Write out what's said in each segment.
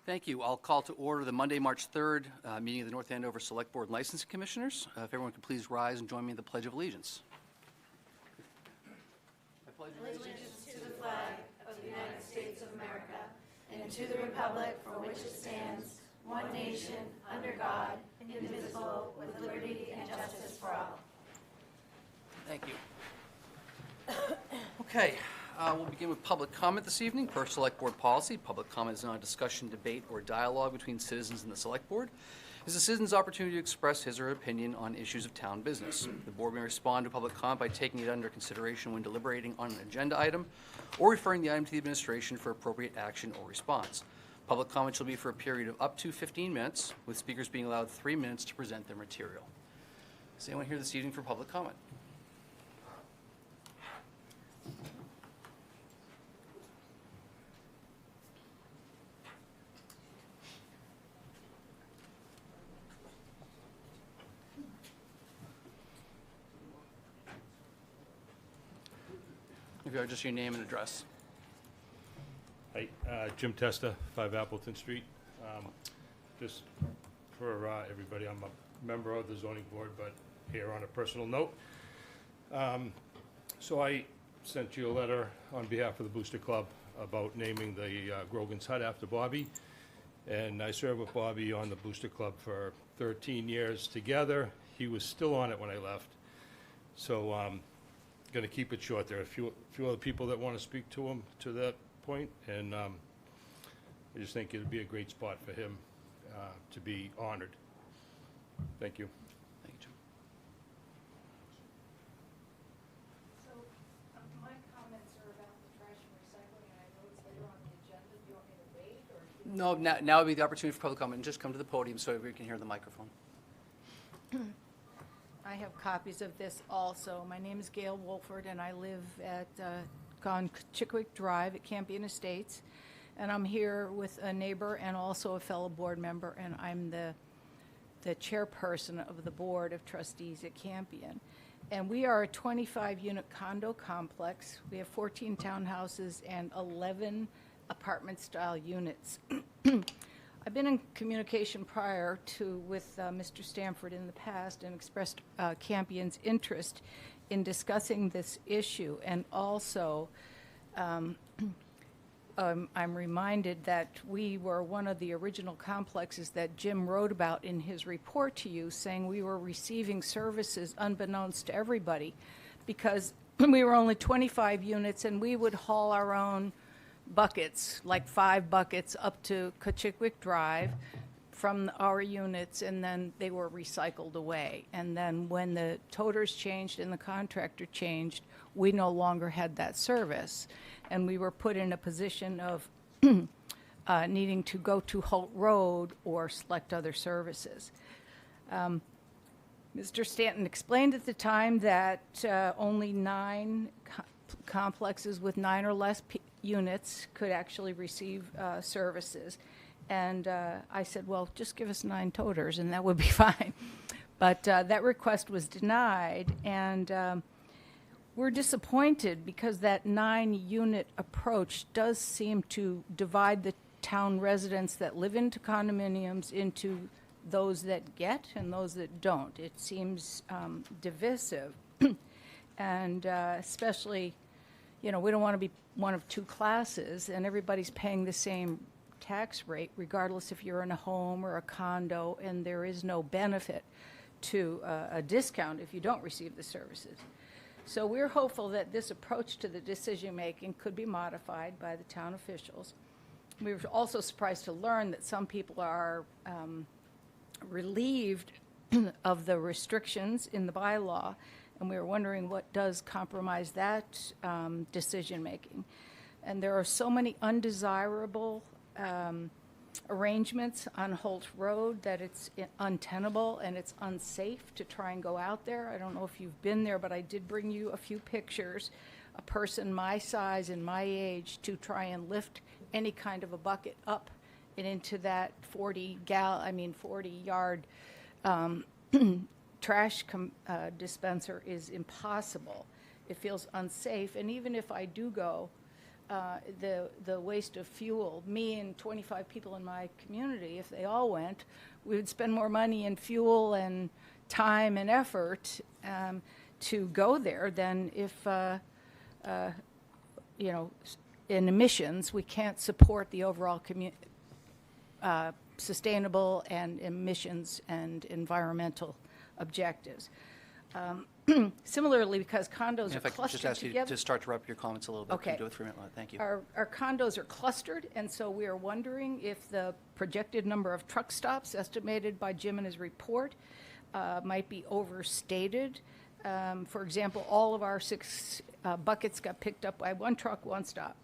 Thank you. I'll call to order the Monday, March 3rd meeting of the North Andover Select Board Licensing Commissioners. If everyone could please rise and join me in the Pledge of Allegiance. I pledge allegiance to the flag of the United States of America and to the republic for which it stands, one nation, under God, indivisible, with liberty and justice for all. Thank you. Okay, we'll begin with public comment this evening. Per Select Board policy, public comment is not a discussion, debate, or dialogue between citizens and the Select Board. It is a citizen's opportunity to express his or her opinion on issues of town business. The board may respond to public comment by taking it under consideration when deliberating on an agenda item or referring the item to the administration for appropriate action or response. Public comment shall be for a period of up to 15 minutes, with speakers being allowed 3 minutes to present their material. Is anyone here this evening for public comment? If you are, just your name and address. Hi, Jim Testa, 5 Appleton Street. Just for everybody, I'm a member of the zoning board, but here on a personal note. So I sent you a letter on behalf of the Booster Club about naming the Grogan's Hut after Bobby. And I served with Bobby on the Booster Club for 13 years together. He was still on it when I left. So going to keep it short. There are a few other people that want to speak to him to that point, and I just think it would be a great spot for him to be honored. Thank you. Thank you, Jim. So my comments are about the trash and recycling, and I know it's later on the agenda. Do you want me to wait, or? No, now would be the opportunity for public comment. Just come to the podium so everybody can hear the microphone. I have copies of this also. My name is Gail Wolford, and I live at on Chickwick Drive at Campion Estates. And I'm here with a neighbor and also a fellow board member, and I'm the chairperson of the Board of Trustees at Campion. And we are a 25-unit condo complex. We have 14 townhouses and 11 apartment-style units. I've been in communication prior to with Mr. Stanford in the past and expressed Campion's interest in discussing this issue. And also, I'm reminded that we were one of the original complexes that Jim wrote about in his report to you, saying we were receiving services unbeknownst to everybody because we were only 25 units and we would haul our own buckets, like 5 buckets up to Chickwick Drive from our units, and then they were recycled away. And then when the toters changed and the contractor changed, we no longer had that service. And we were put in a position of needing to go to Holt Road or select other services. Mr. Stanton explained at the time that only 9 complexes with 9 or less units could actually receive services. And I said, well, just give us 9 toters and that would be fine. But that request was denied, and we're disappointed because that 9-unit approach does seem to divide the town residents that live into condominiums into those that get and those that don't. It seems divisive. And especially, you know, we don't want to be one of 2 classes, and everybody's paying the same tax rate, regardless if you're in a home or a condo, and there is no benefit to a discount if you don't receive the services. So we're hopeful that this approach to the decision-making could be modified by the town officials. We were also surprised to learn that some people are relieved of the restrictions in the bylaw, and we were wondering what does compromise that decision-making. And there are so many undesirable arrangements on Holt Road that it's untenable and it's unsafe to try and go out there. I don't know if you've been there, but I did bring you a few pictures. A person my size and my age to try and lift any kind of a bucket up and into that 40-yard trash dispenser is impossible. It feels unsafe, and even if I do go, the waste of fuel. Me and 25 people in my community, if they all went, we would spend more money in fuel and time and effort to go there than if, in emissions, we can't support the overall sustainable and emissions and environmental objectives. Similarly, because condos are If I could just clustered ask you together. to start to wrap up your comments a little bit. Can you Okay. do it 3 minutes? Thank you. Our condos are clustered, and so we are wondering if the projected number of truck stops estimated by Jim in his report might be overstated. For example, all of our 6 buckets got picked up by 1 truck, 1 stop.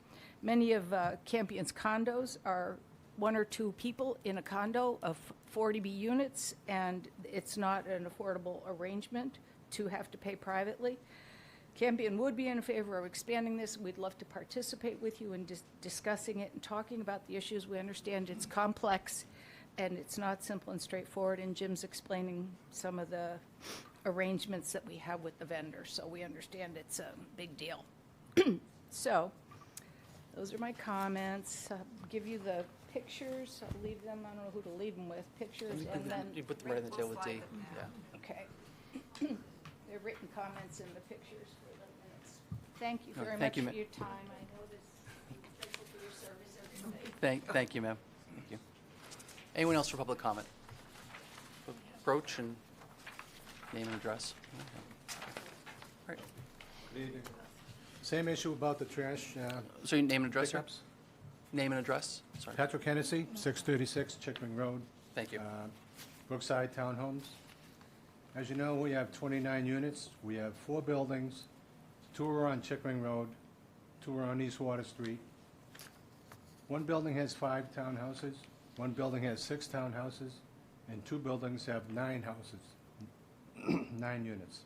Many of Campion's condos are 1 or 2 people in a condo of 40B units, and it's not an affordable arrangement to have to pay privately. Campion would be in favor of expanding this. We'd love to participate with you in discussing it and talking about the issues. We understand it's complex and it's not simple and straightforward, and Jim's explaining some of the arrangements that we have with the vendors, so we understand it's a big deal. So, those are my comments. I'll give you the pictures. I'll leave them, I don't know who to leave them with, pictures, and then, You put them right in the tail with D. Yeah. okay. There are written comments in the pictures for the minutes. Thank you No, very thank much you, for ma- your time. I know this, I'm grateful for your service every day. Thank you, ma'am. Thank you. Anyone else for public comment? Approach and name and address. All right. Good evening. Same issue about the trash So your name and address, sir? pickups. Name and address? Sorry. Patrick Hennessy, 636 Chickering Road, Thank you. Brookside Townhomes. As you know, we have 29 units. We have 4 buildings. 2 are on Chickering Road, 2 are on East Water Street. 1 building has 5 townhouses, 1 building has 6 townhouses, and 2 buildings have 9 houses, 9 units.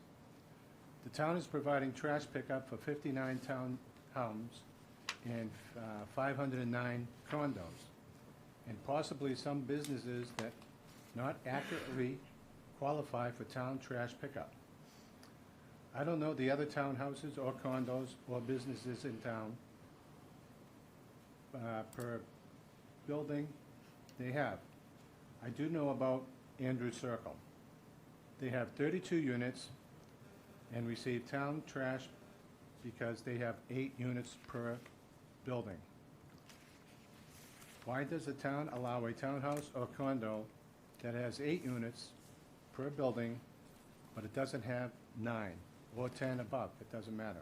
The town is providing trash pickup for 59 townhomes and 509 condos, and possibly some businesses that not accurately qualify for town trash pickup. I don't know the other townhouses or condos or businesses in town per building they have. I do know about Andrew Circle. They have 32 units and receive town trash because they have 8 units per building. Why does the town allow a townhouse or condo that has 8 units per building, but it doesn't have 9 or 10 above? It doesn't matter.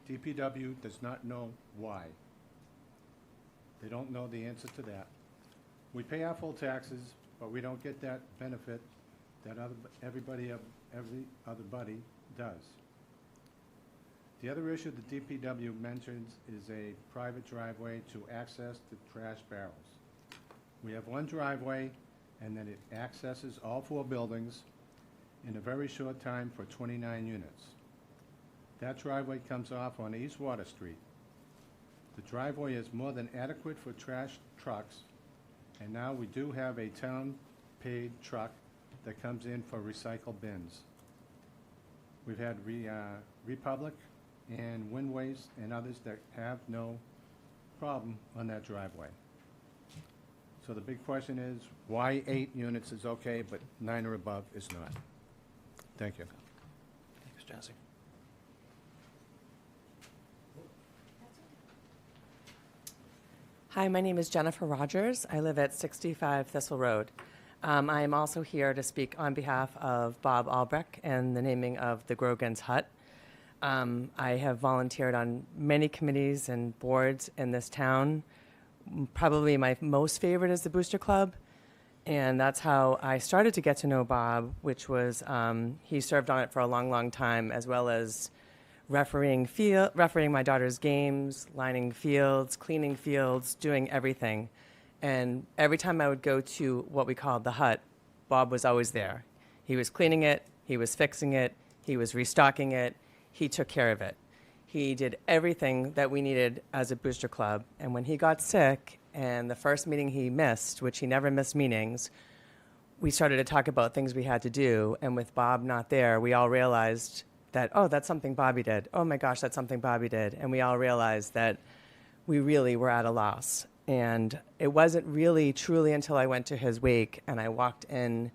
DPW does not know why. They don't know the answer to that. We pay our full taxes, but we don't get that benefit that every other buddy does. The other issue the DPW mentions is a private driveway to access the trash barrels. We have 1 driveway, and then it accesses all 4 buildings in a very short time for 29 units. That driveway comes off on East Water Street. The driveway is more than adequate for trash trucks, and now we do have a town-paid truck that comes in for recycle bins. We've had Republic and Windways and others that have no problem on that driveway. So the big question is, why 8 units is okay, but 9 or above is not? Thank you. Thanks, Jesse. Hi, my name is Jennifer Rogers. I live at 65 Thistle Road. I am also here to speak on behalf of Bob Albrecht and the naming of the Grogan's Hut. I have volunteered on many committees and boards in this town. Probably my most favorite is the Booster Club, and that's how I started to get to know Bob, which was he served on it for a long, long time, as well as refereeing my daughter's games, lining fields, cleaning fields, doing everything. And every time I would go to what we called the hut, Bob was always there. He was cleaning it, he was fixing it, he was restocking it, he took care of it. He did everything that we needed as a booster club. And when he got sick, and the first meeting he missed, which he never missed meetings, we started to talk about things we had to do. And with Bob not there, we all realized that, oh, that's something Bobby did. Oh my gosh, that's something Bobby did. And we all realized that we really were at a loss. And it wasn't really truly until I went to his wake and I walked in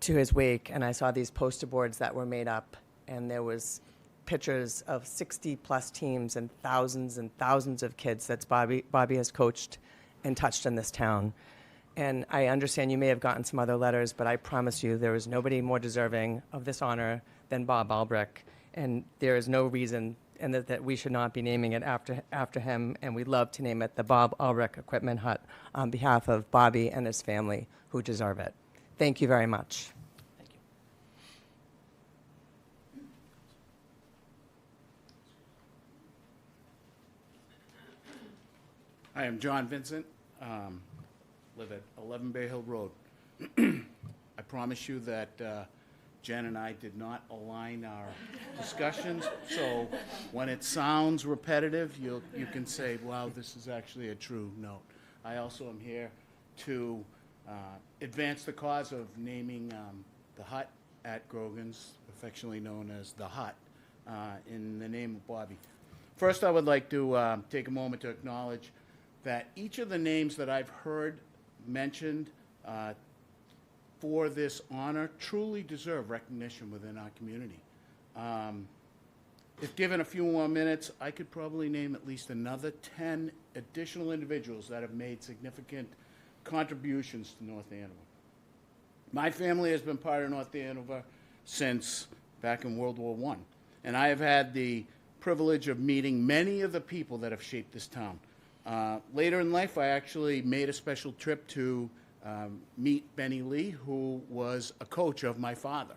to his wake and I saw these poster boards that were made up, and there was pictures of 60 plus teams and thousands of kids that Bobby has coached and touched in this town. And I understand you may have gotten some other letters, but I promise you there is nobody more deserving of this honor than Bob Albrecht. And there is no reason and that we should not be naming it after him. And we'd love to name it the Bob Albrecht Equipment Hut on behalf of Bobby and his family who deserve it. Thank you very much. Thank you. I am John Vincent, live at 11 Bay Hill Road. I promise you that Jen and I did not align our discussions, so when it sounds repetitive, you can say, wow, this is actually a true note. I also am here to advance the cause of naming the hut at Grogan's, affectionately known as the Hut, in the name of Bobby. First, I would like to take a moment to acknowledge that each of the names that I've heard mentioned for this honor truly deserve recognition within our community. If given a few more minutes, I could probably name at least another 10 additional individuals that have made significant contributions to North Andover. My family has been part of North Andover since back in World War I, and I have had the privilege of meeting many of the people that have shaped this town. Later in life, I actually made a special trip to meet Benny Lee, who was a coach of my father.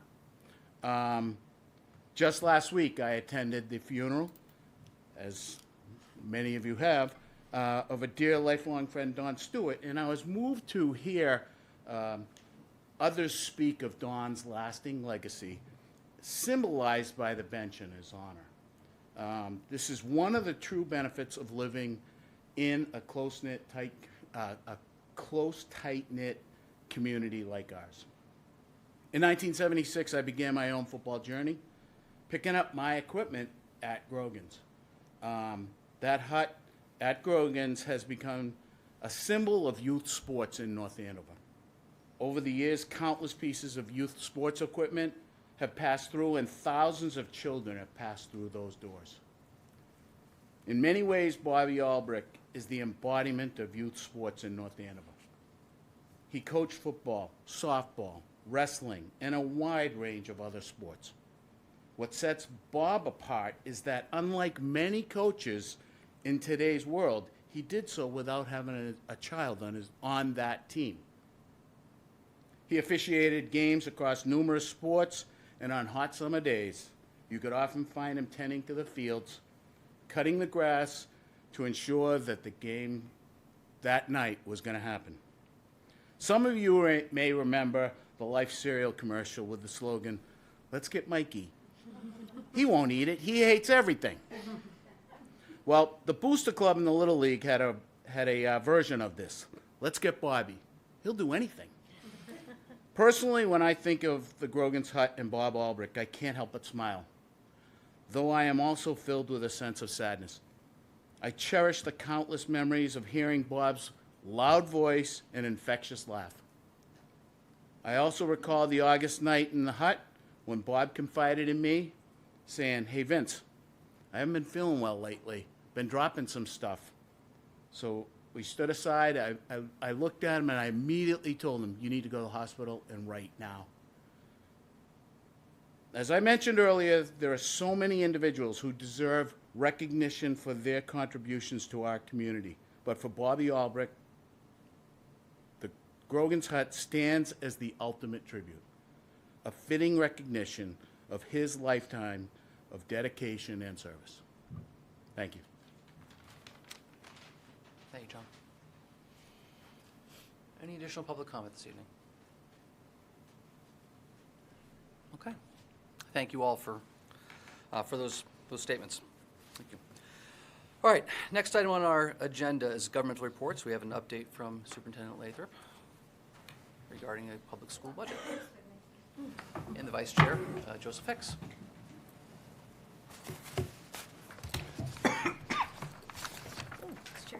Just last week, I attended the funeral, as many of you have, of a dear lifelong friend, Don Stewart, and I was moved to hear others speak of Don's lasting legacy, symbolized by the bench in his honor. This is one of the true benefits of living in a close-knit, tight-knit community like ours. In 1976, I began my own football journey, picking up my equipment at Grogan's. That hut at Grogan's has become a symbol of youth sports in North Andover. Over the years, countless pieces of youth sports equipment have passed through, and thousands of children have passed through those doors. In many ways, Bobby Albrecht is the embodiment of youth sports in North Andover. He coached football, softball, wrestling, and a wide range of other sports. What sets Bob apart is that, unlike many coaches in today's world, he did so without having a child on that team. He officiated games across numerous sports, and on hot summer days, you could often find him tending to the fields, cutting the grass to ensure that the game that night was going to happen. Some of you may remember the Life cereal commercial with the slogan, "Let's get Mikey. He won't eat it. He hates everything." Well, the Booster Club in the Little League had a version of this. "Let's get Bobby. He'll do anything." Personally, when I think of the Grogan's Hut and Bob Albrecht, I can't help but smile, though I am also filled with a sense of sadness. I cherish the countless memories of hearing Bob's loud voice and infectious laugh. I also recall the August night in the hut when Bob confided in me, saying, "Hey, Vince, I haven't been feeling well lately. Been dropping some stuff." So we stood aside. I looked at him, and I immediately told him, "You need to go to the hospital, and right now." As I mentioned earlier, there are so many individuals who deserve recognition for their contributions to our community. But for Bobby Albrecht, the Grogan's Hut stands as the ultimate tribute, a fitting recognition of his lifetime of dedication and service. Thank you. Thank you, John. Any additional public comment this evening? Okay. Thank you all for those statements. Thank you. All right, next item on our agenda is governmental reports. We have an update from Superintendent Lathrop regarding a public school budget. And the Vice Chair, Joseph Hicks.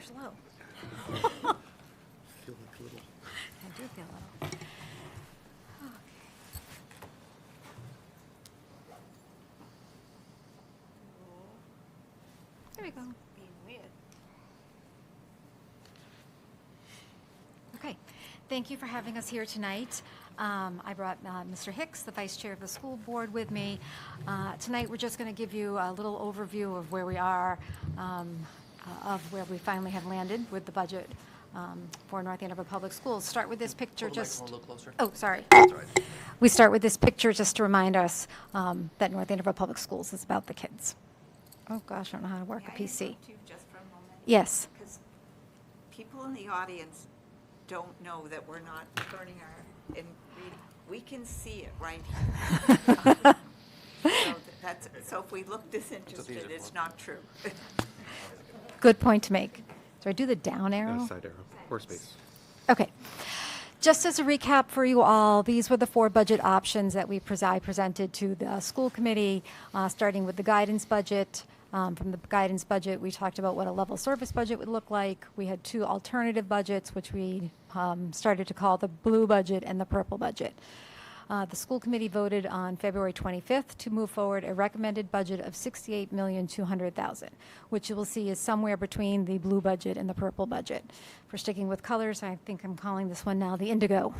slow. Feel like a little. I do feel a little. There we go. Being weird. Okay, thank you for having us here tonight. I brought Mr. Hicks, the Vice Chair of the School Board, with me. Tonight, we're just going to give you a little overview of where we are, of where we finally have landed with the budget for North Andover Public Schools. Start with this picture Hold the just... microphone a little closer. Oh, sorry. That's all right. We start with this picture just to remind us that North Andover Public Schools is about the kids. Oh, gosh, I don't know how to work a May I PC. interrupt you just for a moment? Yes. Because people in the audience don't know that we're not turning our, and reading. We can see it right here. So if we look disinterested, it's not true. Good point to make. So I do the down arrow? Side arrow, or space. Okay. Just as a recap for you all, these were the 4 budget options that I presented to the school committee, starting with the guidance budget. From the guidance budget, we talked about what a level service budget would look like. We had 2 alternative budgets, which we started to call the blue budget and the purple budget. The school committee voted on February 25th to move forward a recommended budget of $68,200,000, which you will see is somewhere between the blue budget and the purple budget. For sticking with colors, I think I'm calling this one now the indigo.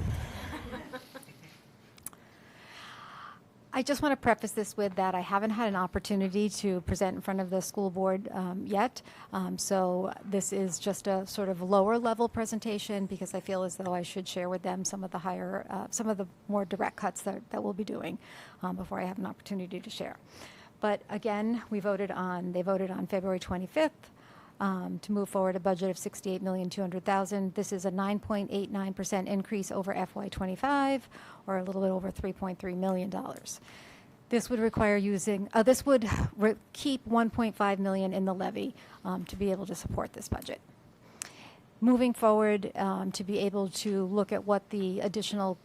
I just want to preface this with that I haven't had an opportunity to present in front of the school board yet. So this is just a sort of lower level presentation because I feel as though I should share with them some of the more direct cuts that we'll be doing before I have an opportunity to share. But again, they voted on February 25th. To move forward a budget of $68,200,000. This is a 9.89% increase over FY25, or a little bit over $3.3 million. This would require keep $1.5 million in the levy to be able to support this budget. Moving forward, to be able to look at what the additional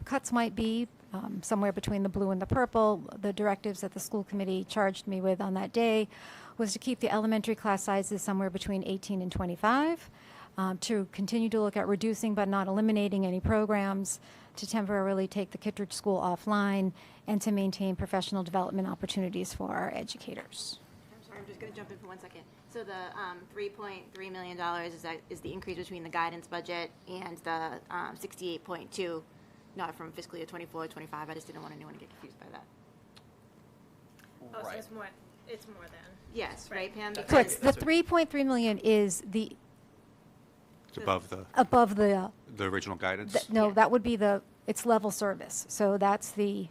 cuts might be, somewhere between the blue and the purple, the directives that the school committee charged me with on that day was to keep the elementary class sizes somewhere between 18 and 25, to continue to look at reducing but not eliminating any programs, to temporarily take the Kittredge School offline, and to maintain professional development opportunities for our educators. I'm sorry, I'm just going to jump in for 1 second. So the $3.3 million is the increase between the guidance budget and the 68.2, not from fiscal year 24 to 25. I just didn't want anyone to get confused by that. Oh, so Right. it's more than. Yes, right, Pam? So Because it's the 3.3 million is the It's above the original original guidance. no, that would be it's level service. So that's the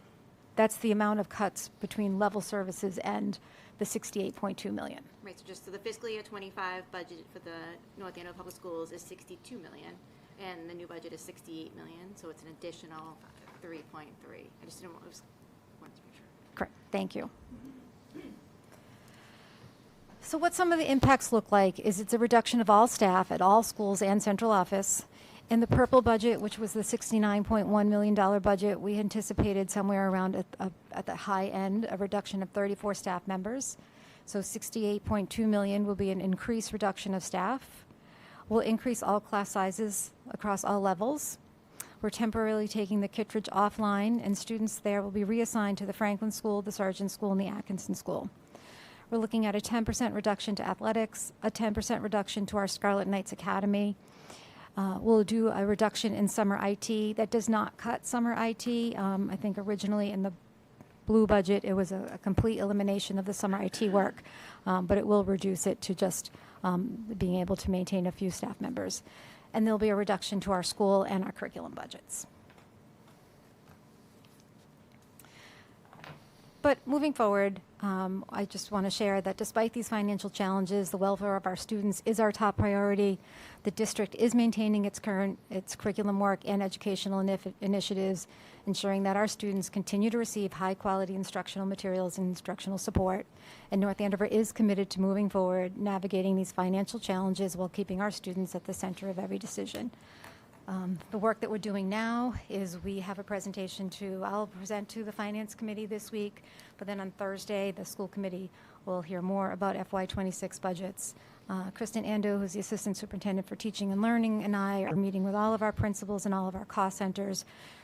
amount of cuts between level services and the 68.2 million. right, so the fiscal year 25 budget for the North Andover Public Schools is $62 million, and the new budget is $68 million, so it's an additional 3.3. I just wanted to make sure. Correct. Thank you. So what some of the impacts look like is it's a reduction of all staff at all schools and central office. In the purple budget, which was the $69.1 million budget, we anticipated somewhere around at the high end a reduction of 34 staff members. So $68.2 million will be an increased reduction of staff. We'll increase all class sizes across all levels. We're temporarily taking the Kittredge offline, and students there will be reassigned to the Franklin School, the Sargent School, and the Atkinson School. We're looking at a 10% reduction to athletics, a 10% reduction to our Scarlet Knights Academy. We'll do a reduction in summer IT. That does not cut summer IT. I think originally in the blue budget, it was a complete elimination of the summer IT work, but it will reduce it to just being able to maintain a few staff members. And there'll be a reduction to our school and our curriculum budgets. But moving forward, I just want to share that despite these financial challenges, the welfare of our students is our top priority. The district is maintaining its curriculum work and educational initiatives, ensuring that our students continue to receive high-quality instructional materials and instructional support. And North Andover is committed to moving forward, navigating these financial challenges while keeping our students at the center of every decision. The work that we're doing now is we have a presentation I'll present to the Finance Committee this week, but then on Thursday, the school committee will hear more about FY26 budgets Kristen Ando, who's the Assistant Superintendent for Teaching and Learning, and I are meeting with all of our principals and all of our cost centers,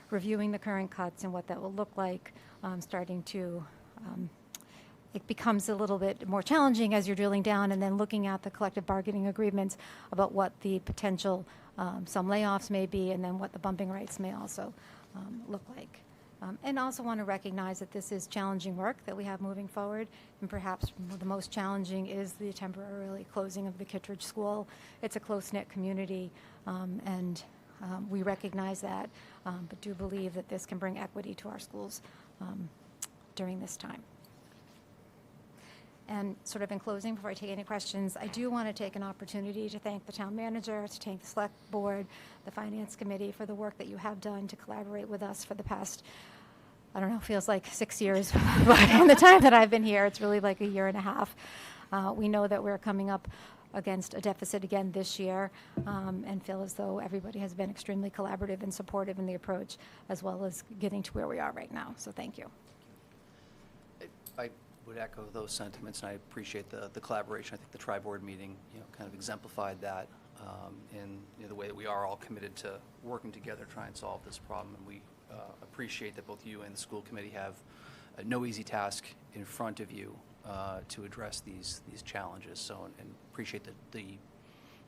reviewing the current cuts and what that will look like, starting to it becomes a little bit more challenging as you're drilling down and then looking at the collective bargaining agreements about what the potential some layoffs may be and then what the bumping rates may also look like. And also want to recognize that this is challenging work that we have moving forward, and perhaps the most challenging is the temporarily closing of the Kittredge School. It's a close-knit community, and we recognize that, but do believe that this can bring equity to our schools during this time. And sort of in closing, before I take any questions, I do want to take an opportunity to thank the town manager, to thank the select board, the finance committee for the work that you have done to collaborate with us for the past, I don't know, feels like 6 years, but in the time that I've been here, it's really like a year and a half. We know that we're coming up against a deficit again this year, and feel as though everybody has been extremely collaborative and supportive in the approach, as well as getting to where we are right now. So thank you. I would echo those sentiments, and I appreciate the collaboration. I think the tri-board meeting, kind of exemplified that in the way that we are all committed to working together to try and solve this problem. And we appreciate that both you and the school committee have no easy task in front of you to address these challenges. So, and appreciate the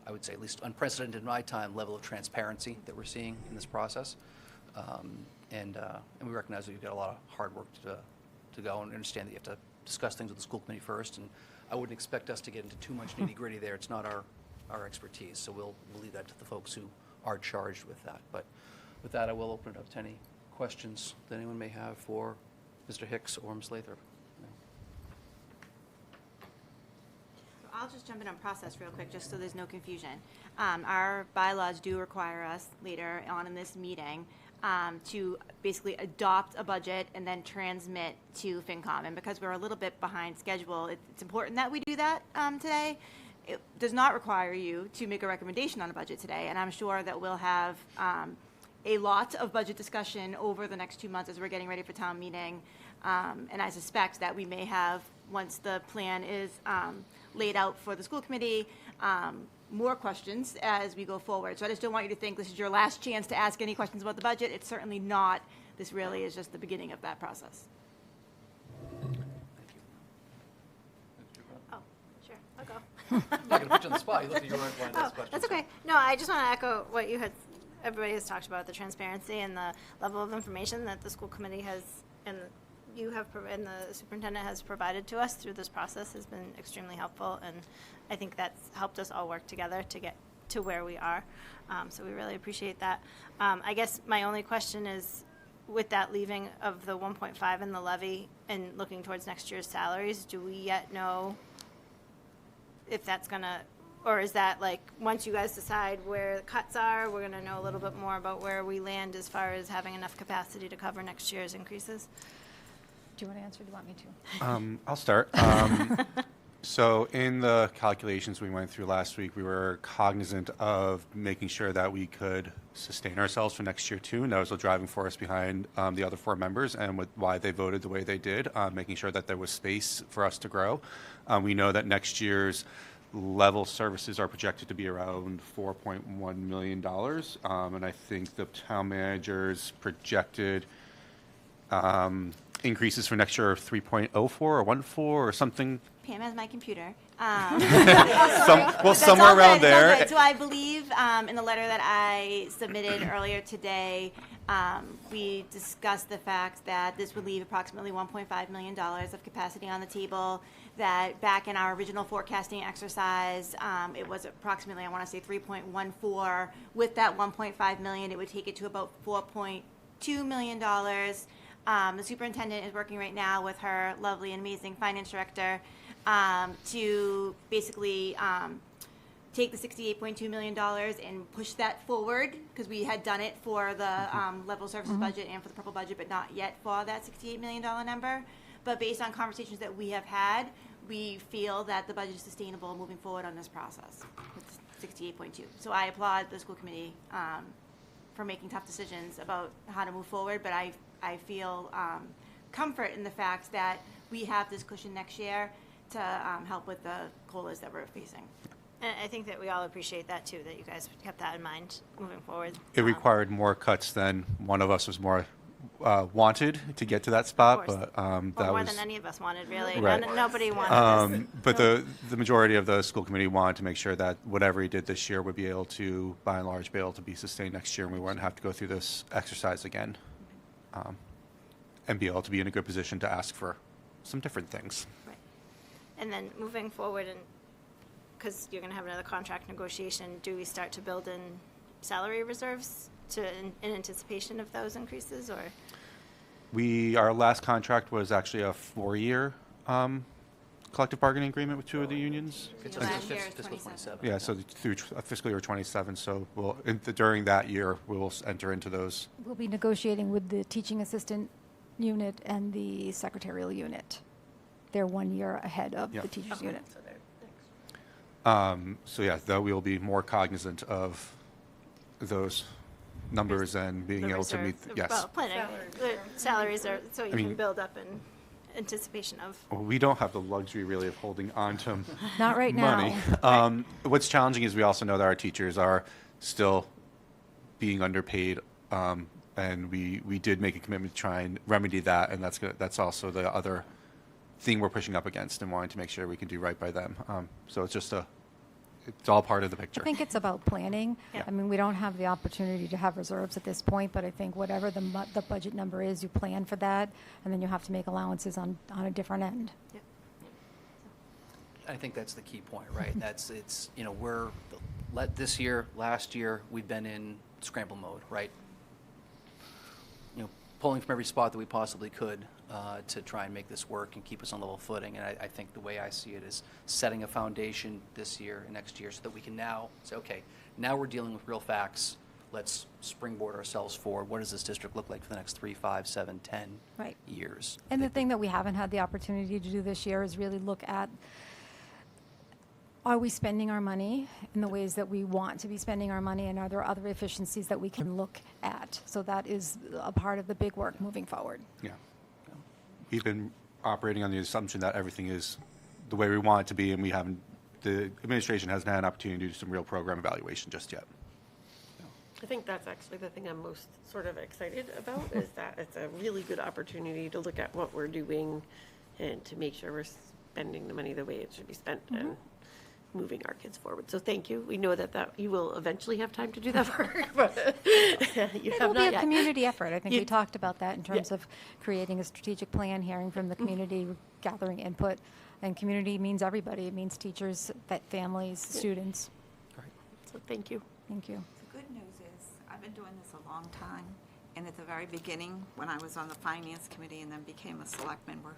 I would say at least unprecedented in my time level of transparency that we're seeing in this process. And we recognize that you've got a lot of hard work to go, and understand that you have to discuss things with the school committee first, and I wouldn't expect us to get into too much nitty-gritty there. It's not our expertise, so we'll leave that to the folks who are charged with that. But with that, I will open it up to any questions that anyone may have for Mr. Hicks or Ms. Lathrop. I'll just jump in on process real quick, just so there's no confusion. Our bylaws do require us later on in this meeting to basically adopt a budget and then transmit to FinCom. And because we're a little bit behind schedule, it's important that we do that today. It does not require you to make a recommendation on a budget today, and I'm sure that we'll have a lot of budget discussion over the next 2 months as we're getting ready for town meeting. And I suspect that we may have, once the plan is laid out for the school committee, more questions as we go forward. So I just don't want you to think this is your last chance to ask any questions about the budget. It's certainly not. This really is just the beginning of that process. Thank you. Oh, sure, I'll go. I'm not going to put you on the spot. You looked at your own line Oh, question. that's okay. No, I just want to echo what everybody has talked about, the transparency and the level of information that the school committee has, and you have, and the superintendent has provided to us through this process has been extremely helpful, and I think that's helped us all work together to get to where we are. So we really appreciate that. I guess my only question is, with that leaving of the 1.5 in the levy and looking towards next year's salaries, do we yet know if that's gonna, or is that like, once you guys decide where the cuts are, we're gonna know a little bit more about where we land as far as having enough capacity to cover next year's increases? Do you want to answer, or do you want me to? I'll start. So in the calculations we went through last week, we were cognizant of making sure that we could sustain ourselves for next year too, and that was the driving force behind the other 4 members and why they voted the way they did, making sure that there was space for us to grow. We know that next year's level services are projected to be around $4.1 million, and I think the town manager's projected increases for next year of 3.04 or 14 or something. Pam has my computer. Somewhere around there. So I believe in the letter that I submitted earlier today, we discussed the fact that this would leave approximately $1.5 million of capacity on the table, that back in our original forecasting exercise, it was approximately, I want to say 3.14. With that 1.5 million, it would take it to about $4.2 million. The superintendent is working right now with her lovely and amazing finance director to basically take the $68.2 million and push that forward, because we had done it for the level services budget and for the purple budget, but not yet for that $68 million number. But based on conversations that we have had, we feel that the budget is sustainable moving forward on this process with 68.2. So I applaud the school committee for making tough decisions about how to move forward, but I feel comfort in the fact that we have this cushion next year to help with the COLAs that we're facing. And I think that we all appreciate that too, that you guys kept that in mind moving forward. It required more cuts than one of us was more wanted to get to that spot, course. but Well, that more was. than any of us wanted, really. Right. Nobody wanted this. But the majority of the school committee wanted to make sure that whatever he did this year would be able to, by and large, be able to be sustained next year, and we wouldn't have to go through this exercise again, and be able to be in a good position to ask for some different things. Right. And then moving forward, and because you're going to have another contract negotiation, do we start to build in salary reserves in anticipation of those increases, or? Our last contract was actually a 4-year collective bargaining agreement with 2 of the unions. It's Last fiscal year is 27. Yeah, so through fiscal year 27, so during that year, we'll enter into those. We'll be negotiating with the teaching assistant unit and the secretarial unit. They're 1 year ahead of Yeah. the teachers unit. So yeah, though we will be more cognizant of those numbers and being The able to meet, reserve- yes. Well, planning, the salaries are, so you can mean- build up in anticipation of. Well, we don't have the luxury really of holding on to Not right money. now. What's challenging is we also know that our teachers are still being underpaid, and we did make a commitment to try and remedy that, and that's also the other thing we're pushing up against and wanting to make sure we can do right by them. So it's just it's all part of the picture. I think it's about planning. Yeah. I mean, we don't have the opportunity to have reserves at this point, but I think whatever the budget number is, you plan for that, and then you have to make allowances on a different end. Yep. I think that's the key point, right? It's, this year, last year, we've been in scramble mode, right? Pulling from every spot that we possibly could to try and make this work and keep us on level footing. And I think the way I see it is setting a foundation this year and next year so that we can now say, okay, now we're dealing with real facts. Let's springboard ourselves forward. What does this district look like for the next 3, 5, 7, 10 Right. years? And the thing that we haven't had the opportunity to do this year is really look at, are we spending our money in the ways that we want to be spending our money, and are there other efficiencies that we can look at? So that is a part of the big work moving forward. Yeah. We've been operating on the assumption that everything is the way we want it to be, and the administration hasn't had an opportunity to do some real program evaluation just yet. I think that's actually the thing I'm most sort of excited about, is that it's a really good opportunity to look at what we're doing and to make sure we're spending the money the way it should be spent and moving our kids forward. So thank you. We know that you will eventually have time to do that work, but you It have will be not a yet. community effort. I think we You- talked about that in terms Yeah. of creating a strategic plan, hearing from the community, gathering input. And community means everybody. It means teachers, families, students. So thank you. Thank you. The good news is, I've been doing this a long time, and at the very beginning, when I was on the finance committee and then became a selectman, we're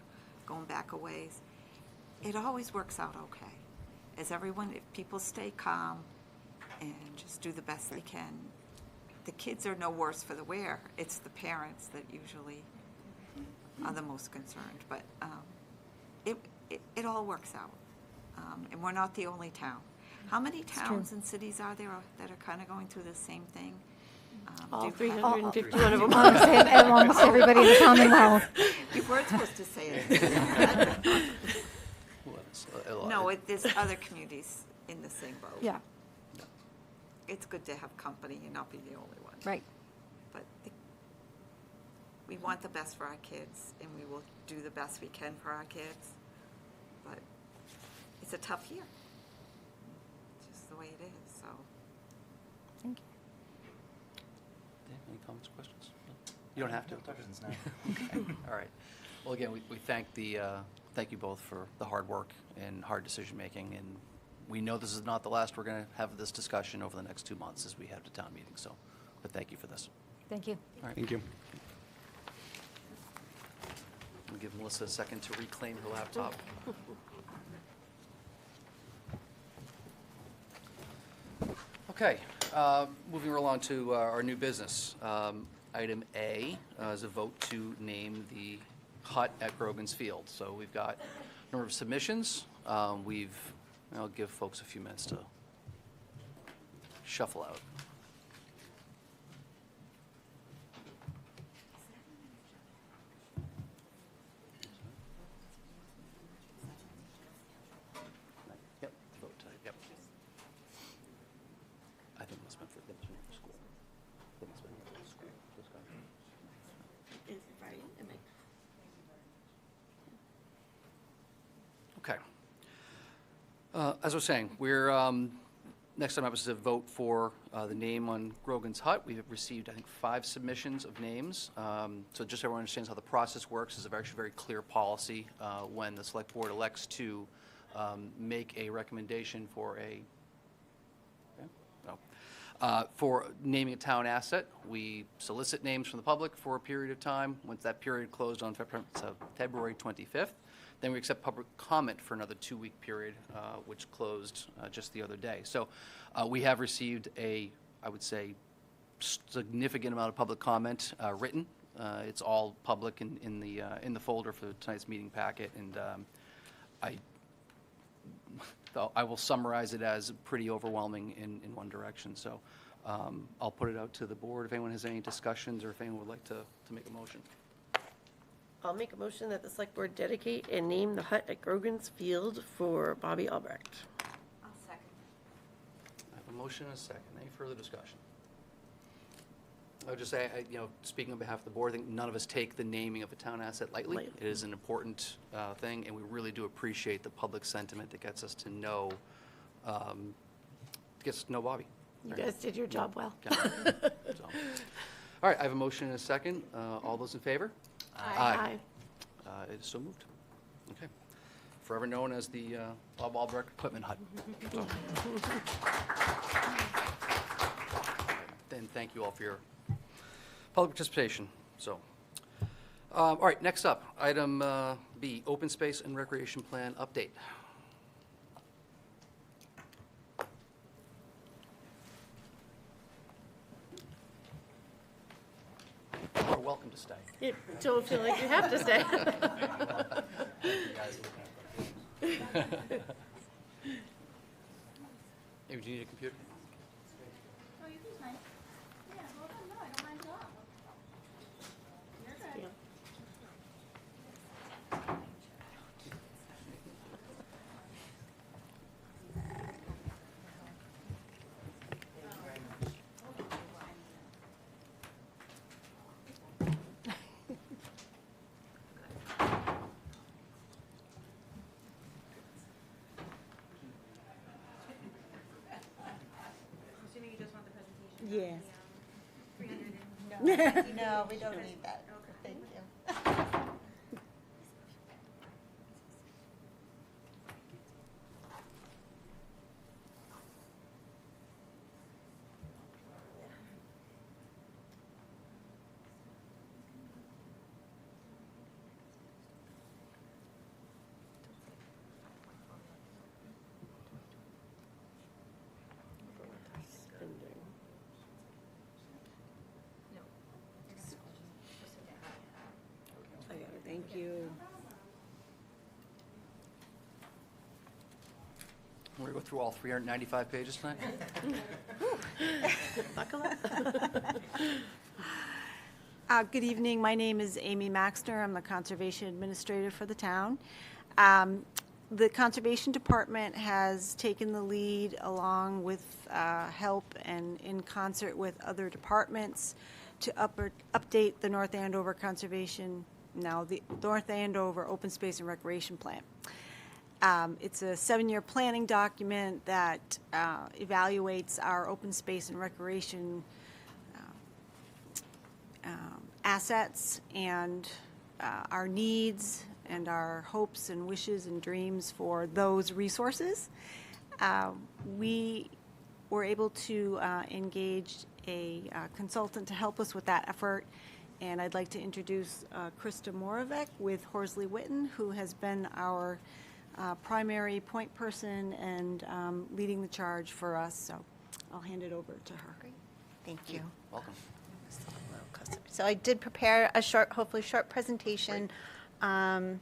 going back a ways, it always works out okay. As if people stay calm and just do the best they can, the kids are no worse for the wear. It's the parents that usually are the most concerned, but it all works out. And we're not the only town. How many towns and cities are there that are kind of going through the same thing? All Do you- 351 of them. Almost everybody in the Commonwealth. You weren't supposed to say it. Well, No, there's other communities in the same boat. Yeah, It's good to have company and not be the only one. right. But we want the best for our kids, and we will do the best we can for our kids. But it's a tough year. It's just the way it is, so. Thank you. Dave, any comments, questions? You don't have to. Okay. All right. Well, again, we thank you both for the hard work and hard decision-making, and we know this is not the last we're going to have this discussion over the next 2 months as we head to town meeting, so, but thank you for this. Thank you. All right. Thank you. We'll give Melissa a second to reclaim her laptop. Okay, moving along to our new business. Item A is a vote to name the hut at Grogan's Field. So we've got a number of submissions. I'll give folks a few minutes to shuffle out. Yep, vote tonight, yep. Okay. As I was saying, we're, next time up is to vote for the name on Grogan's Hut. We've received, I think, 5 submissions of names. So just so everyone understands how the process works, is a actually very clear policy when the select board elects to make a recommendation for a, for naming a town asset. We solicit names from the public for a period of time. Once that period closed on February 25th, then we accept public comment for another 2-week period, which closed just the other day. So we have received a, I would say, significant amount of public comment written. It's all public in the folder for tonight's meeting packet, and I will summarize it as pretty overwhelming in one direction. So I'll put it out to the board if anyone has any discussions or if anyone would like to make a motion. I'll make a motion that the select board dedicate and name the hut at Grogan's Field for Bobby Albrecht. I'll second. I have a motion and a second. Any further discussion? I would just say, speaking on behalf of the board, I think none of us take the naming of a town asset lightly. It is an important thing, and we really do appreciate the public sentiment that gets us to know, Bobby. You guys did your job well. So. All right, I have a motion and a second. All those in favor? Aye. It is so moved. Okay. Forever known as the Bob Albrecht Equipment Hut. So. Then thank you all for your public participation. So, all right, next up, item B, Open Space and Recreation Plan update. You are welcome to stay. You don't feel like you have to stay. Maybe do you need a computer? Oh, you can sign. Yeah, well, no, I don't mind at all. You're good. Yeah. No, we don't need that. Thank you. Thank you. We're going to go through all 395 pages tonight? Buckle up. Good evening. My name is Amy Maxner. I'm the Conservation Administrator for the town. The Conservation Department has taken the lead along with help and in concert with other departments to update the North Andover Conservation, now the North Andover Open Space and Recreation Plan. It's a 7-year planning document that evaluates our open space and recreation assets and our needs and our hopes and wishes and dreams for those resources. We were able to engage a consultant to help us with that effort, and I'd like to introduce Krista Moravec with Horsley Witten, who has been our primary point person and leading the charge for us, so I'll hand it over to her. Great. Thank you. Welcome. So I did prepare a short, hopefully short presentation. So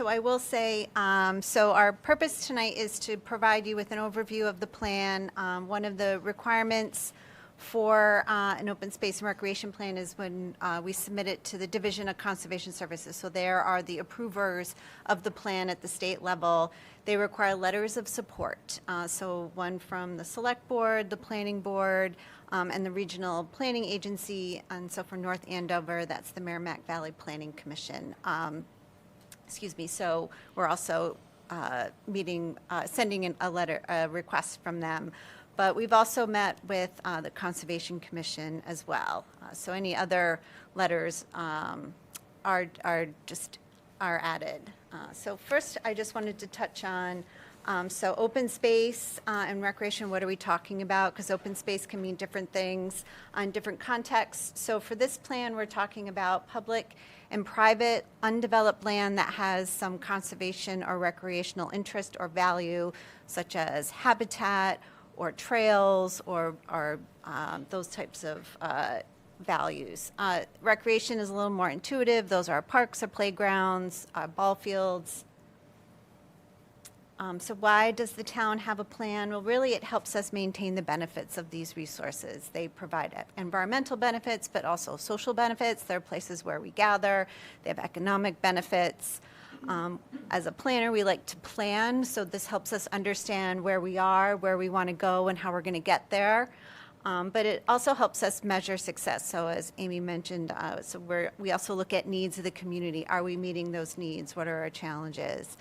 I will say, so our purpose tonight is to provide you with an overview of the plan. One of the requirements for an open space and recreation plan is when we submit it to the Division of Conservation Services. So there are the approvers of the plan at the state level. They require letters of support. So one from the Select Board, the Planning Board, and the Regional Planning Agency. And so for North Andover, that's the Merrimack Valley Planning Commission. So we're also sending in a request from them. But we've also met with the Conservation Commission as well. So any other letters are added. So first, I just wanted to touch on, so open space and recreation, what are we talking about? Because open space can mean different things in different contexts. So for this plan, we're talking about public and private undeveloped land that has some conservation or recreational interest or value, such as habitat or trails or those types of values. Recreation is a little more intuitive. Those are parks or playgrounds, ball fields. So why does the town have a plan? Well, really it helps us maintain the benefits of these resources. They provide environmental benefits, but also social benefits. They're places where we gather. They have economic benefits. As a planner, we like to plan, so this helps us understand where we are, where we want to go, and how we're going to get there. But it also helps us measure success. So as Amy mentioned, we also look at needs of the community. Are we meeting those needs? What are our challenges?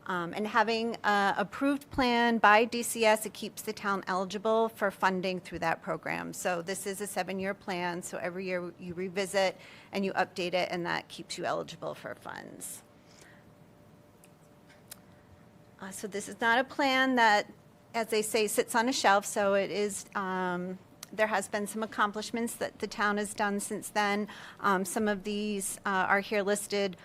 And having an approved plan by DCS, it keeps the town eligible for funding through that program. So this is a 7-year plan, so every year you revisit and you update it, and that keeps you eligible for funds. So this is not a plan that, as they say, sits on a shelf. So it is, there has been some accomplishments that the town has done since then. Some of these are here listed.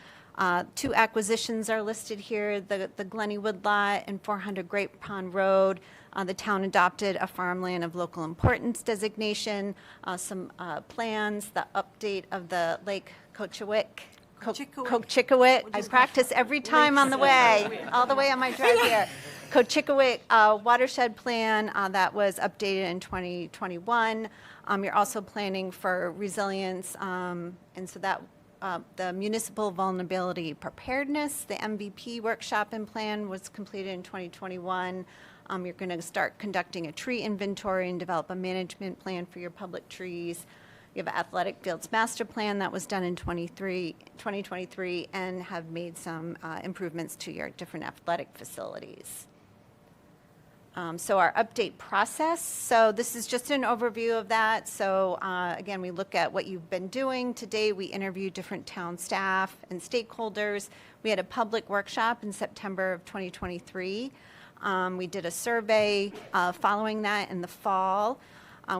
2 acquisitions are listed here, the Glennywood lot and 400 Great Pond Road. The town adopted a farmland of local importance designation, some plans, the update of the Lake Cochiwick. Cochiwick. I practice every time on the way, all the way on my drive here. Cochiwick watershed plan that was updated in 2021. You're also planning for resilience, and so that the municipal vulnerability preparedness, the MVP workshop and plan was completed in 2021. You're going to start conducting a tree inventory and develop a management plan for your public trees. You have an athletic fields master plan that was done in 2023 and have made some improvements to your different athletic facilities. So our update process, so this is just an overview of that. So again, we look at what you've been doing. Today we interviewed different town staff and stakeholders. We had a public workshop in September of 2023. We did a survey following that in the fall.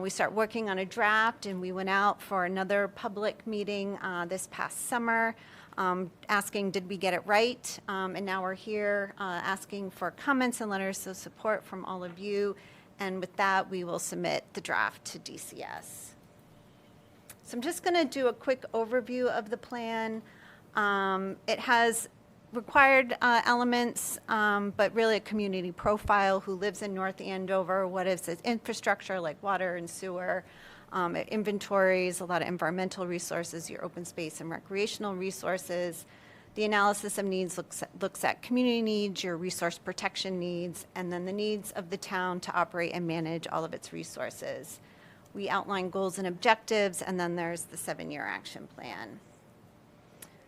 We start working on a draft, and we went out for another public meeting this past summer, asking, did we get it right? And now we're here asking for comments and letters of support from all of you. And with that, we will submit the draft to DCS. So I'm just going to do a quick overview of the plan. It has required elements, but really a community profile, who lives in North Andover, what is its infrastructure like water and sewer, it inventories a lot of environmental resources, your open space and recreational resources. The analysis of needs looks at community needs, your resource protection needs, and then the needs of the town to operate and manage all of its resources. We outline goals and objectives, and then there's the 7-year action plan.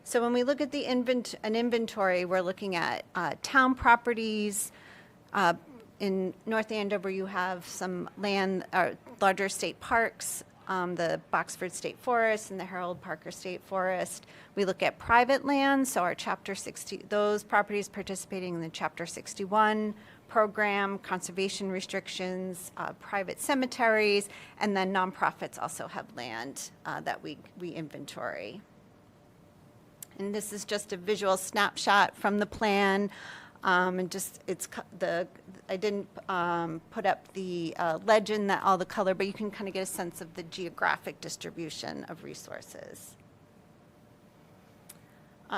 So when we look at an inventory, we're looking at town properties. In North Andover, you have some land, larger state parks, the Boxford State Forest and the Harold Parker State Forest. We look at private land, so our Chapter 60, those properties participating in the Chapter 61 program, conservation restrictions, private cemeteries, and then nonprofits also have land that we inventory. And this is just a visual snapshot from the plan. And just, I didn't put up the legend, that all the color, but you can kind of get a sense of the geographic distribution of resources.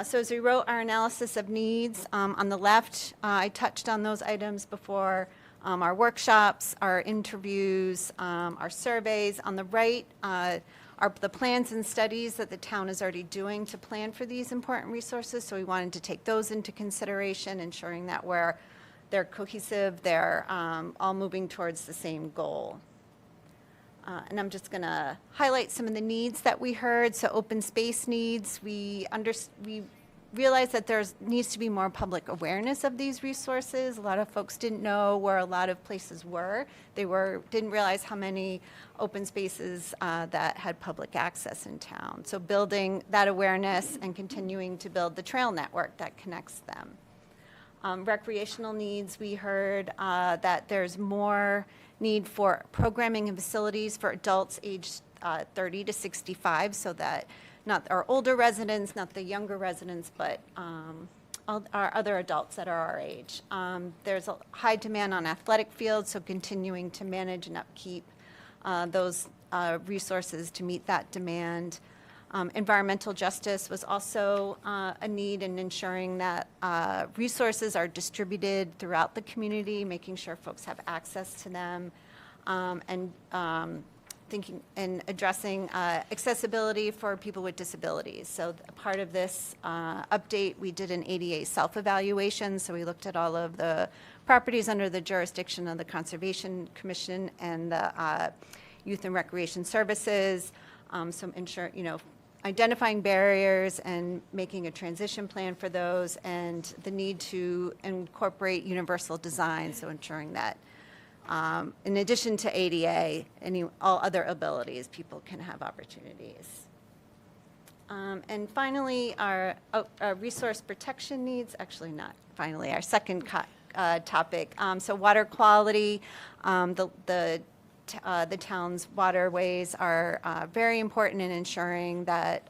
So as we wrote our analysis of needs, on the left, I touched on those items before. our workshops, our interviews, our surveys. On the right are the plans and studies that the town is already doing to plan for these important resources. So we wanted to take those into consideration, ensuring that they're cohesive, they're all moving towards the same goal. And I'm just going to highlight some of the needs that we heard. So open space needs, we realized that there needs to be more public awareness of these resources. A lot of folks didn't know where a lot of places were. Didn't realize how many open spaces that had public access in town. So building that awareness and continuing to build the trail network that connects them. Recreational needs, we heard that there's more need for programming and facilities for adults aged 30 to 65, so that not our older residents, not the younger residents, but our other adults that are our age. There's a high demand on athletic fields, so continuing to manage and upkeep those resources to meet that demand. Environmental justice was also a need in ensuring that resources are distributed throughout the community, making sure folks have access to them, and thinking and addressing accessibility for people with disabilities. So part of this update, we did an ADA self-evaluation. So we looked at all of the properties under the jurisdiction of the Conservation Commission and the Youth and Recreation Services. Identifying barriers and making a transition plan for those, and the need to incorporate universal design, so ensuring that in addition to ADA, all other abilities, people can have opportunities. And finally, our resource protection needs, actually not finally, our second topic. So water quality, the town's waterways are very important in ensuring that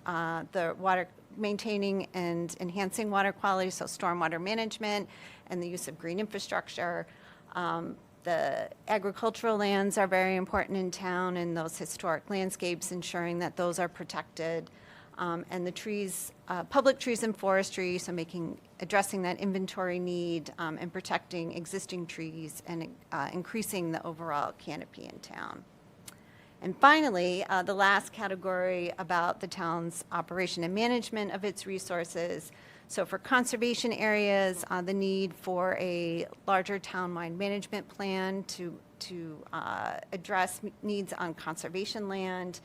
maintaining and enhancing water quality, so stormwater management and the use of green infrastructure. The agricultural lands are very important in town, and those historic landscapes, ensuring that those are protected. And the trees, public trees and forestry, so addressing that inventory need and protecting existing trees and increasing the overall canopy in town. And finally, the last category about the town's operation and management of its resources. So for conservation areas, the need for a larger town-wide management plan to address needs on conservation land,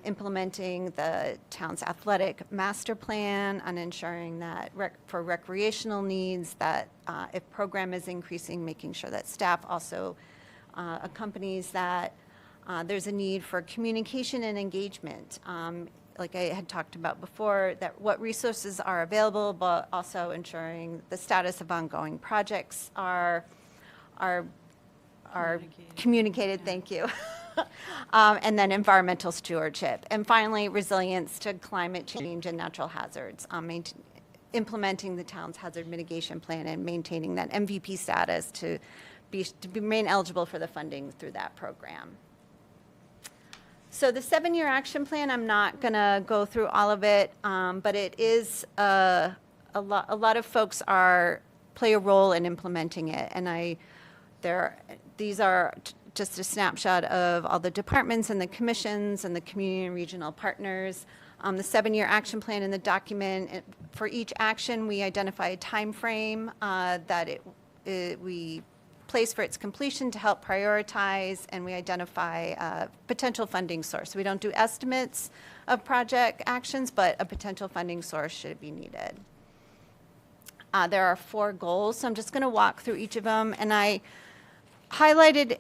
implementing the town's athletic master plan, on ensuring that for recreational needs, that if program is increasing, making sure that staff also accompanies that. There's a need for communication and engagement. Like I had talked about before, that what resources are available, but also ensuring the status of ongoing projects are communicated. Thank you. And then environmental stewardship. And finally, resilience to climate change and natural hazards, implementing the town's hazard mitigation plan and maintaining that MVP status to remain eligible for the funding through that program. So the 7-year action plan, I'm not going to go through all of it, but it is a lot of folks play a role in implementing it, and these are just a snapshot of all the departments and the commissions and the community and regional partners. The 7-year action plan in the document, for each action, we identify a time frame that we place for its completion to help prioritize, and we identify a potential funding source. We don't do estimates of project actions, but a potential funding source should it be needed. There are 4 goals, so I'm just going to walk through each of them, and I highlighted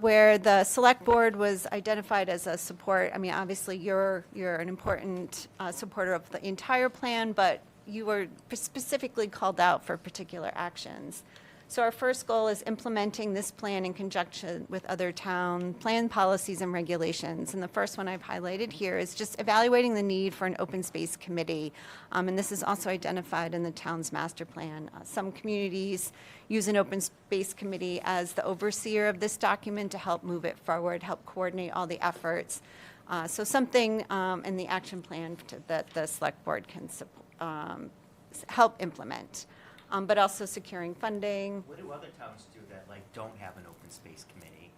where the select board was identified as a support. I mean, obviously you're an important supporter of the entire plan, but you were specifically called out for particular actions. So our first goal is implementing this plan in conjunction with other town plan policies and regulations. And the first one I've highlighted here is just evaluating the need for an open space committee. And this is also identified in the town's master plan. Some communities use an open space committee as the overseer of this document to help move it forward, help coordinate all the efforts. So something in the action plan that the select board can help implement. but also securing funding. What do other towns do that like don't have an open space committee?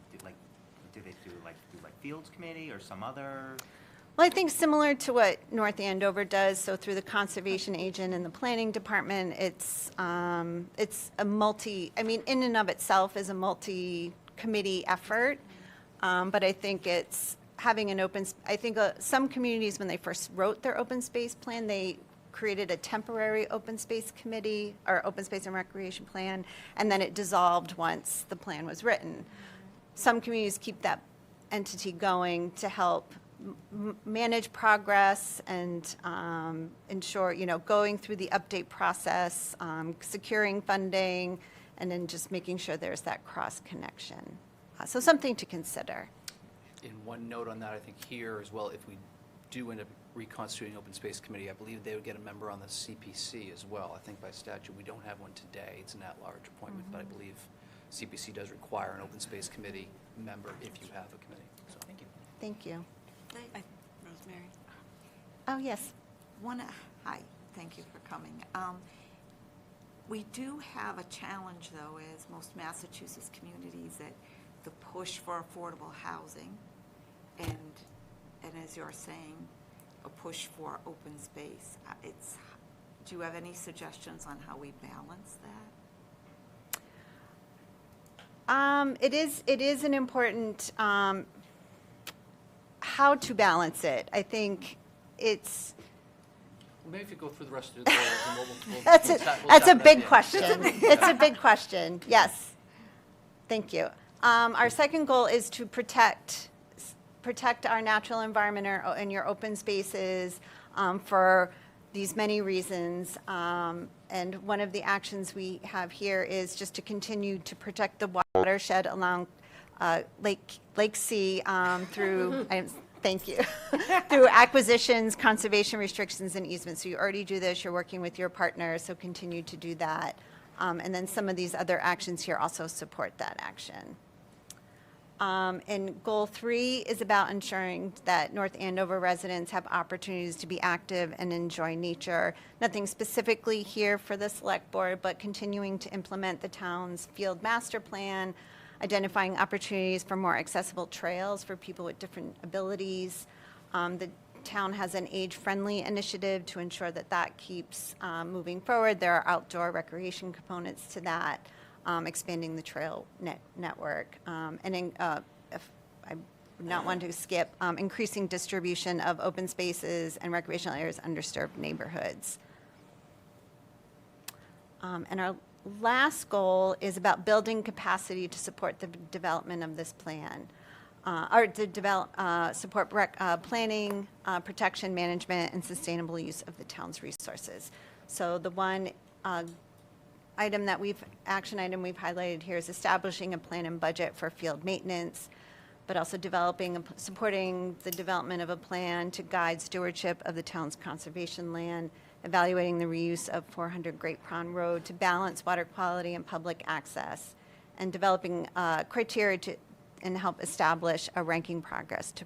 Do they do like Fields Committee or some other? Well, I think similar to what North Andover does, so through the conservation agent and the planning department, it's a multi, I mean, in and of itself is a multi-committee effort, but I think it's having an I think some communities, when they first wrote their open space plan, they created a temporary open space committee, or open space and recreation plan, and then it dissolved once the plan was written. Some communities keep that entity going to help manage progress and ensure, going through the update process, securing funding, and then just making sure there's that cross connection. So something to consider. In one note on that, I think here as well, if we do end up reconstituting open space committee, I believe they would get a member on the CPC as well. I think by statute, we don't have one today. It's an at-large appointment, but I believe CPC does require an open space committee member if you have a committee. So thank you. Thank you. Rosemary? Oh, yes. Hi, thank you for coming. We do have a challenge, though, as most Massachusetts communities, that the push for affordable housing and as you're saying, a push for open space. Do you have any suggestions on how we balance that? It is an important, how to balance it. I think it's, Well, maybe if you go through the rest of the goals, and we'll that's a tackle big that. question. It's a big question, yes. Thank you. Our second goal is to protect our natural environment and your open spaces for these many reasons. And one of the actions we have here is just to continue to protect the watershed along Lake C through, thank you, through acquisitions, conservation restrictions, and easements. So you already do this, you're working with your partners, so continue to do that. And then some of these other actions here also support that action. And goal 3 is about ensuring that North Andover residents have opportunities to be active and enjoy nature. Nothing specifically here for the select board, but continuing to implement the town's field master plan, identifying opportunities for more accessible trails for people with different abilities. The town has an age-friendly initiative to ensure that that keeps moving forward. There are outdoor recreation components to that. Expanding the trail network, and if I would not want to skip, increasing distribution of open spaces and recreational areas in underserved neighborhoods. And our last goal is about building capacity to support the development of this plan, or to support planning, protection, management, and sustainable use of the town's resources. So the one action item we've highlighted here is establishing a plan and budget for field maintenance, but also supporting the development of a plan to guide stewardship of the town's conservation land, evaluating the reuse of 400 Great Pond Road to balance water quality and public access, and developing criteria and help establish a ranking process to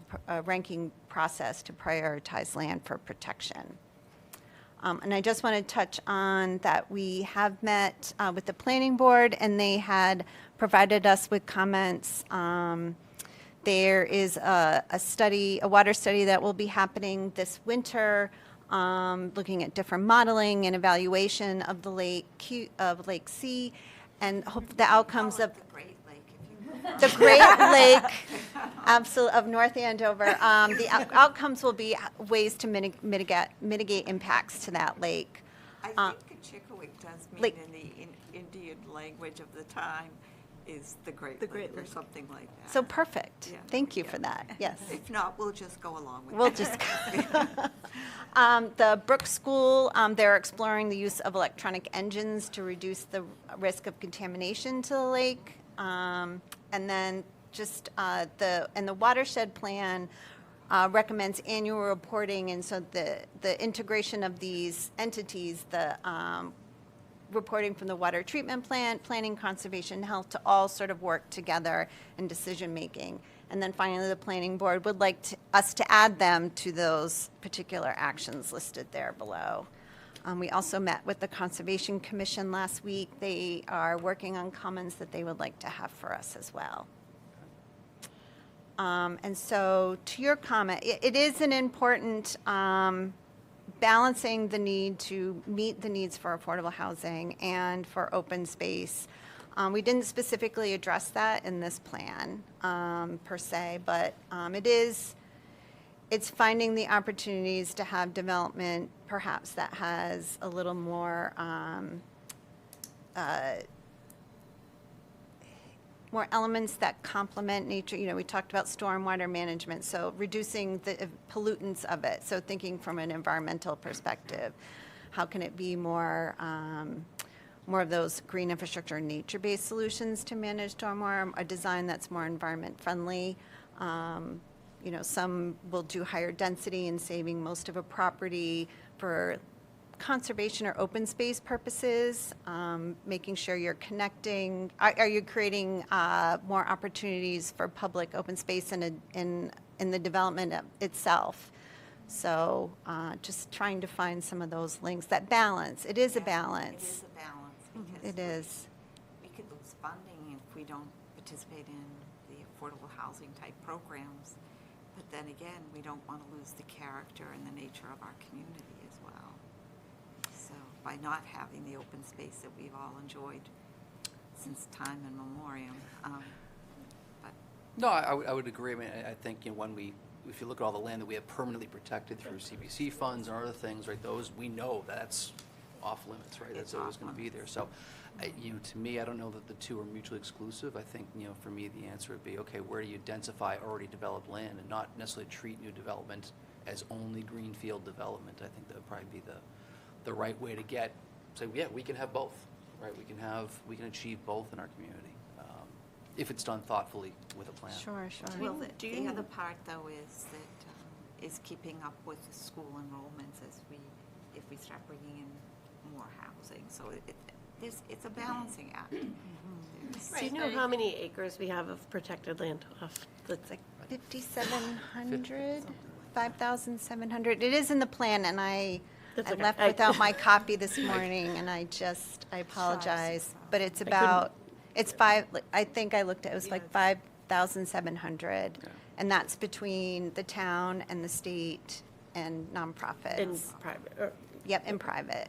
prioritize land for protection. And I just want to touch on that we have met with the planning board, and they had provided us with comments. There is a water study that will be happening this winter, looking at different modeling and evaluation of the Lake C, and hope the outcomes of the Great Lake, of North Andover. The outcomes will be ways to mitigate impacts to that lake. I think Chickawick does mean in the Indian language of the time is the Great Lake or something like that. So perfect. Yeah. Thank you for that. Yes. If not, we'll just go along with it. We'll just the Brook School, they're exploring the use of electronic engines to reduce the risk of contamination to the lake. And then just the watershed plan recommends annual reporting, and so the integration of these entities, the reporting from the water treatment plant, planning, conservation, health, to all sort of work together in decision making. And then finally, the planning board would like us to add them to those particular actions listed there below. We also met with the Conservation Commission last week. They are working on comments that they would like to have for us as well. And so to your comment, it is an important balancing the need to meet the needs for affordable housing and for open space. We didn't specifically address that in this plan per se, but it's finding the opportunities to have development perhaps that has a little more more elements that complement nature. You know, we talked about stormwater management, so reducing the pollutants of it. So thinking from an environmental perspective, how can it be more more of those green infrastructure and nature-based solutions to manage stormwater, a design that's more environment friendly. You know, some will do higher density and saving most of a property for conservation or open space purposes, making sure you're connecting. Are you creating more opportunities for public open space in the development itself? So just trying to find some of those links, that balance. It is a balance. It is a balance because It is. we could lose funding if we don't participate in the affordable housing type programs. But then again, we don't want to lose the character and the nature of our community as well. So by not having the open space that we've all enjoyed since time immemorial. No, I would agree. I mean, I think, you know, if you look at all the land that we have permanently protected through CBC funds and other things, right, those, we know that's off limits, right? That's always going to be there. So, to me, I don't know that the two are mutually exclusive. I think, you know, for me, the answer would be, okay, where do you densify already developed land and not necessarily treat new development as only greenfield development? I think that would probably be the right way to say, yeah, we can have both, right? We can achieve both in our community if it's done thoughtfully with a plan. Sure. Well, the other part though is that is keeping up with the school enrollments if we start bringing in more housing. So it's a balancing act. Do you know how many acres we have of protected land off the? It's like 5,700, 5,700. It is in the plan, and I That's okay. left without my copy this morning, and I apologize. But it's about, I think I looked at, it was like 5,700. Yeah. And that's between the town and the state and nonprofits. In private. Yep, in private.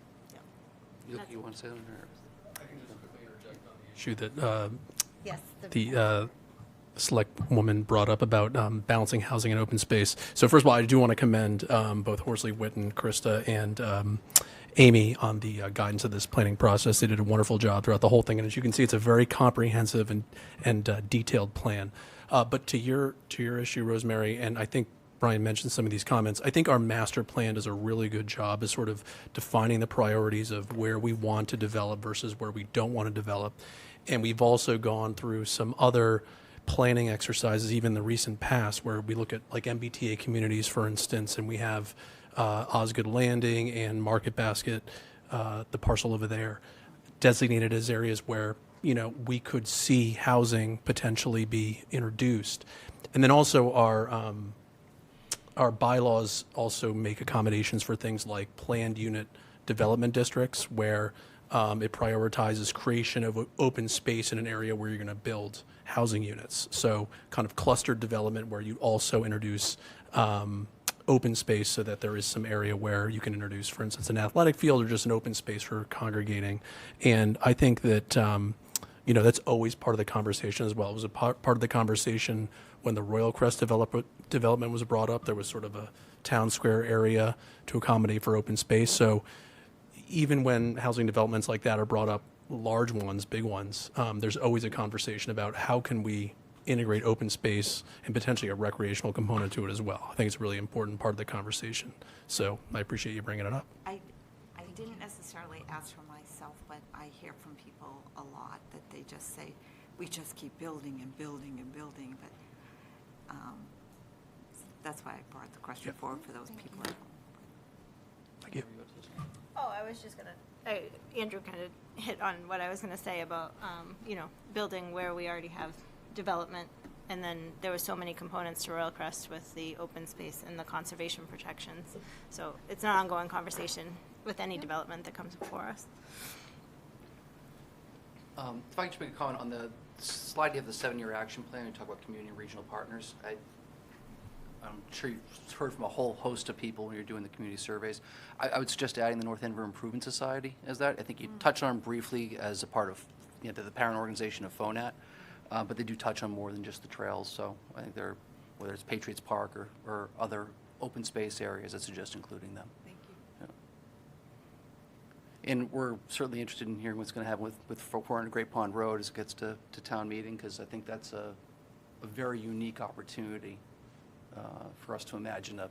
You want to say something? Issue that Yes. the select woman brought up about balancing housing and open space. So first of all, I do want to commend both Horsley Witten, Krista, and Amy on the guidance of this planning process. They did a wonderful job throughout the whole thing, and as you can see, it's a very comprehensive and detailed plan. But to your issue, Rosemary, and I think Brian mentioned some of these comments, I think our master plan does a really good job of sort of defining the priorities of where we want to develop versus where we don't want to develop. And we've also gone through some other planning exercises, even in the recent past, where we look at like MBTA communities, for instance, and we have Osgood Landing and Market Basket, the parcel over there, designated as areas where, you know, we could see housing potentially be introduced. And then also our bylaws also make accommodations for things like planned unit development districts, where it prioritizes creation of open space in an area where you're going to build housing units. So kind of clustered development where you also introduce open space so that there is some area where you can introduce, for instance, an athletic field or just an open space for congregating. And I think that, you know, that's always part of the conversation as well. It was a part of the conversation when the Royal Crest development was brought up. There was sort of a town square area to accommodate for open space. So even when housing developments like that are brought up, large ones, big ones, there's always a conversation about how can we integrate open space and potentially a recreational component to it as well. I think it's a really important part of the conversation. So I appreciate you bringing it up. I didn't necessarily ask for myself, but I hear from people a lot that they just say, we just keep building and building and building, but that's why I brought the question forward for those people at home. Thank you. Oh, I was just gonna, Andrew kind of hit on what I was gonna say about, you know, building where we already have development. And then there were so many components to Royal Crest with the open space and the conservation protections. So it's an ongoing conversation with any development that comes before us. If I could just make a comment on the slide, you have the 7-year action plan, you talk about community and regional partners. I'm sure you've heard from a whole host of people when you're doing the community surveys. I would suggest adding the North Andover Improvement Society as that. I think you touched on them briefly as a part of, you know, the parent organization of FONAT, but they do touch on more than just the trails. So I think they're, whether it's Patriots Park or other open space areas, I suggest including them. Thank you. Yeah. And we're certainly interested in hearing what's going to happen with 400 Great Pond Road as it gets to town meeting, because I think that's a very unique opportunity for us to imagine a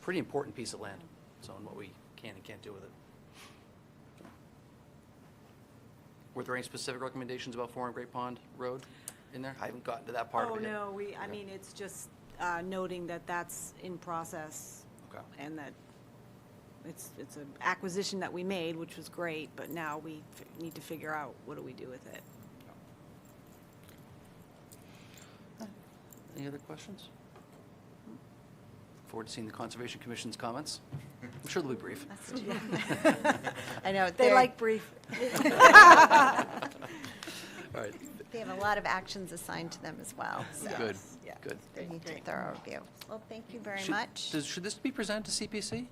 pretty important piece of land, so and what we can and can't do with it. Were there any specific recommendations about 400 Great Pond Road in there? I haven't gotten to that part of it yet. Oh, no, I mean, it's just noting that that's in process. Okay. And that it's an acquisition that we made, which was great, but now we need to figure out what do we do with it. Any other questions? Forward to seeing the Conservation Commission's comments. I'm sure they'll be brief. I know, They like brief. All right, they have a lot of actions assigned to them as well, so. good, Yeah. good. They need a thorough review. Well, thank you very Should- much. Should this be presented to CPC?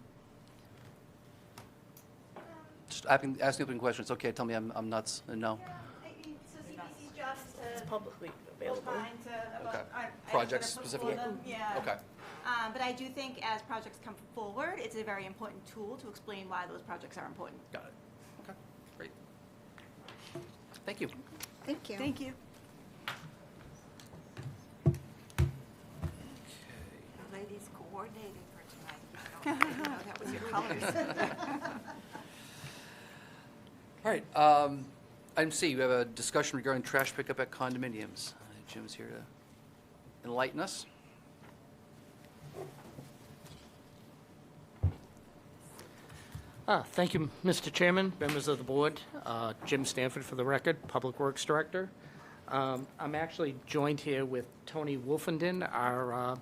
Just asking open questions. Okay, tell me I'm nuts and no. It's publicly available. Okay. Projects specifically? Yeah. Okay. But I do think as projects come forward, it's a very important tool to explain why those projects are important. Got it. Okay, great. Thank you. Thank you. Thank you. Ladies coordinating for tonight. I don't know that was your colors. All right, item C, we have a discussion regarding trash pickup at condominiums. Jim's here to enlighten us. Thank you, Mr. Chairman, members of the board. Jim Stanford for the record, Public Works Director. I'm actually joined here with Tony Wolfenden, our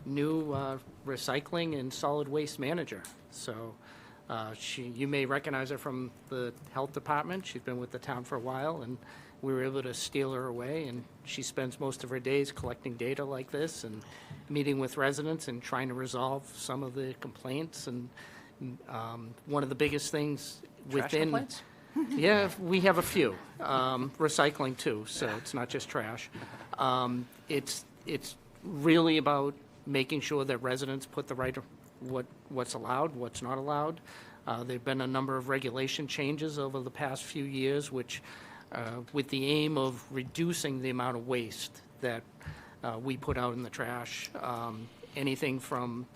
new recycling and solid waste manager. So you may recognize her from the health department. She's been with the town for a while, and we were able to steal her away, and she spends most of her days collecting data like this and meeting with residents and trying to resolve some of the complaints. And one of the biggest things Trash within... complaints? Yeah, we have a few. Recycling too, so it's not just trash. It's really about making sure that residents put the right, what's allowed, what's not allowed. There've been a number of regulation changes over the past few years, which, with the aim of reducing the amount of waste that we put out in the trash. Anything from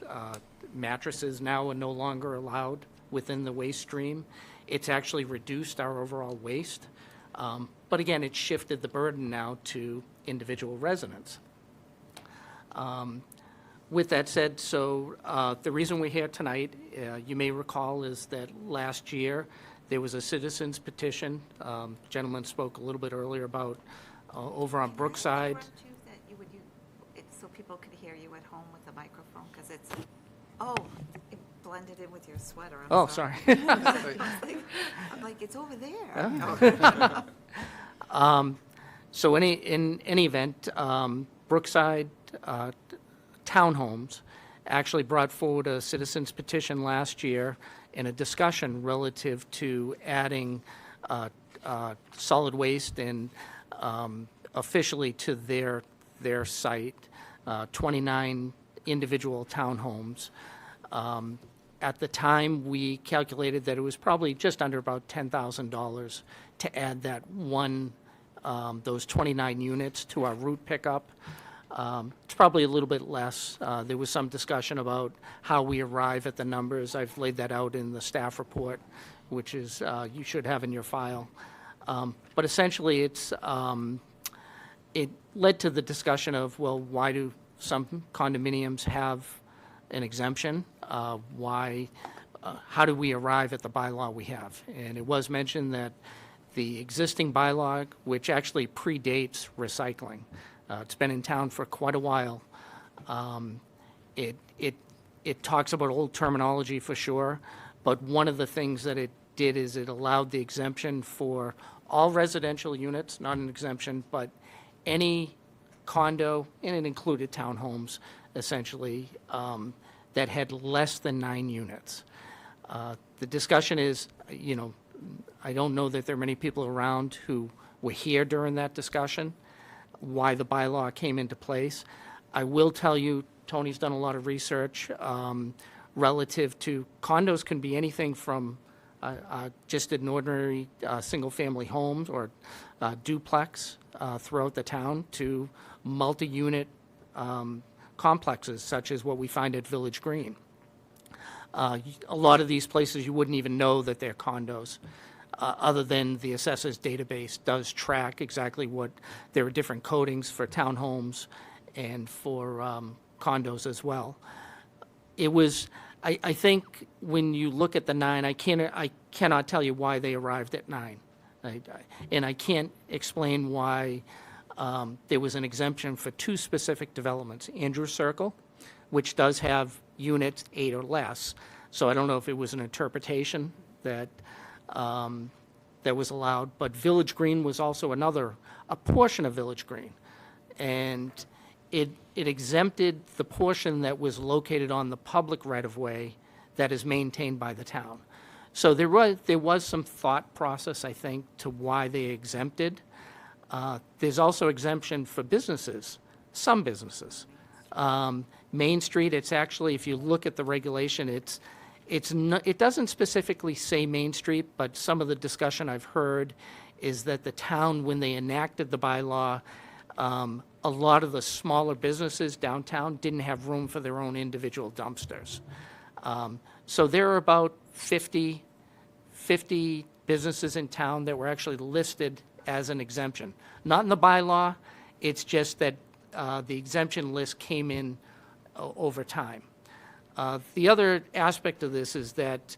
mattresses now are no longer allowed within the waste stream. It's actually reduced our overall waste. But again, it's shifted the burden now to individual residents. With that said, so the reason we're here tonight, you may recall, is that last year there was a citizens petition. Gentleman spoke a little bit earlier about over on Brookside. So people could hear you at home with the microphone, because it's, it blended in with your sweater. I'm Sorry. I'm like, it's over there. So in any event, Brookside Townhomes actually brought forward a citizens petition last year in a discussion relative to adding solid waste and officially to their site, 29 individual townhomes. At the time, we calculated that it was probably just under about $10,000 to add that those 29 units to our route pickup. It's probably a little bit less. There was some discussion about how we arrive at the numbers. I've laid that out in the staff report, which is you should have in your file. But essentially, it led to the discussion of, well, why do some condominiums have an exemption? How do we arrive at the bylaw we have? And it was mentioned that the existing bylaw, which actually predates recycling, it's been in town for quite a while. It talks about old terminology for sure, But one of the things that it did is it allowed the exemption for all residential units, not an exemption, but any condo, and it included townhomes, essentially, that had less than 9 units. The discussion is, I don't know that there are many people around who were here during that discussion, why the bylaw came into place. I will tell you, Tony's done a lot of research relative to condos can be anything from just an ordinary single-family homes or duplex throughout the town to multi-unit complexes, such as what we find at Village Green. A lot of these places you wouldn't even know that they're condos, other than the assessor's database does track exactly what, there are different codings for townhomes and for condos as well. It was, I think when you look at the 9, I cannot tell you why they arrived at 9. And I can't explain why there was an exemption for 2 specific developments. Andrews Circle, which does have units 8 or less. So I don't know if it was an interpretation that that was allowed. But Village Green was also a portion of Village Green. And it exempted the portion that was located on the public right-of-way that is maintained by the town. So there was some thought process, I think, to why they exempted. There's also exemption for businesses, some businesses. Main Street, it's actually, if you look at the regulation, it doesn't specifically say Main Street, but some of the discussion I've heard is that the town, when they enacted the bylaw, a lot of the smaller businesses downtown didn't have room for their own individual dumpsters. So there are about 50 businesses in town that were actually listed as an exemption. Not in the bylaw, it's just that the exemption list came in over time. The other aspect of this is that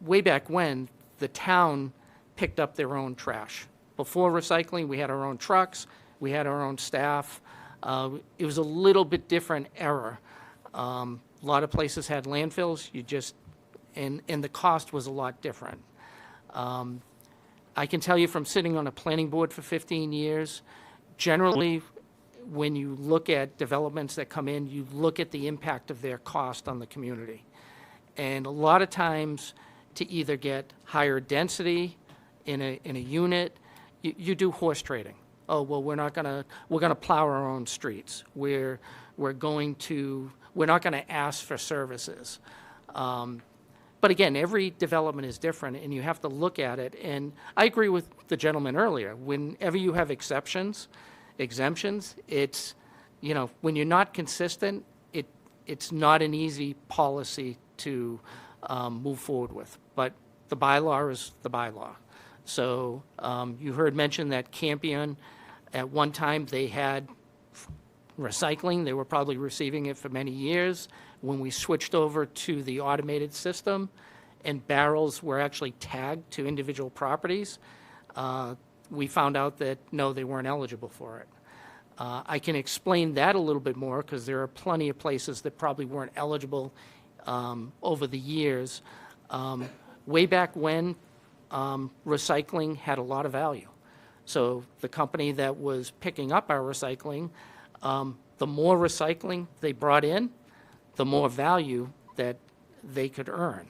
way back when, the town picked up their own trash. Before recycling, we had our own trucks, we had our own staff. It was a little bit different era. A lot of places had landfills, and the cost was a lot different. I can tell you from sitting on a planning board for 15 years, generally, when you look at developments that come in, you look at the impact of their cost on the community. And a lot of times, to either get higher density in a unit, you do horse trading. Oh, well, we're gonna plow our own streets. We're not gonna ask for services. But again, every development is different, and you have to look at it. And I agree with the gentleman earlier. Whenever you have exemptions, it's, when you're not consistent, it's not an easy policy to move forward with. But the bylaw is the bylaw. So you heard mentioned that Campion, at one time, they had recycling. They were probably receiving it for many years. When we switched over to the automated system and barrels were actually tagged to individual properties, we found out that, no, they weren't eligible for it. I can explain that a little bit more because there are plenty of places that probably weren't eligible over the years. Way back when, recycling had a lot of value. So the company that was picking up our recycling, the more recycling they brought in, the more value that they could earn.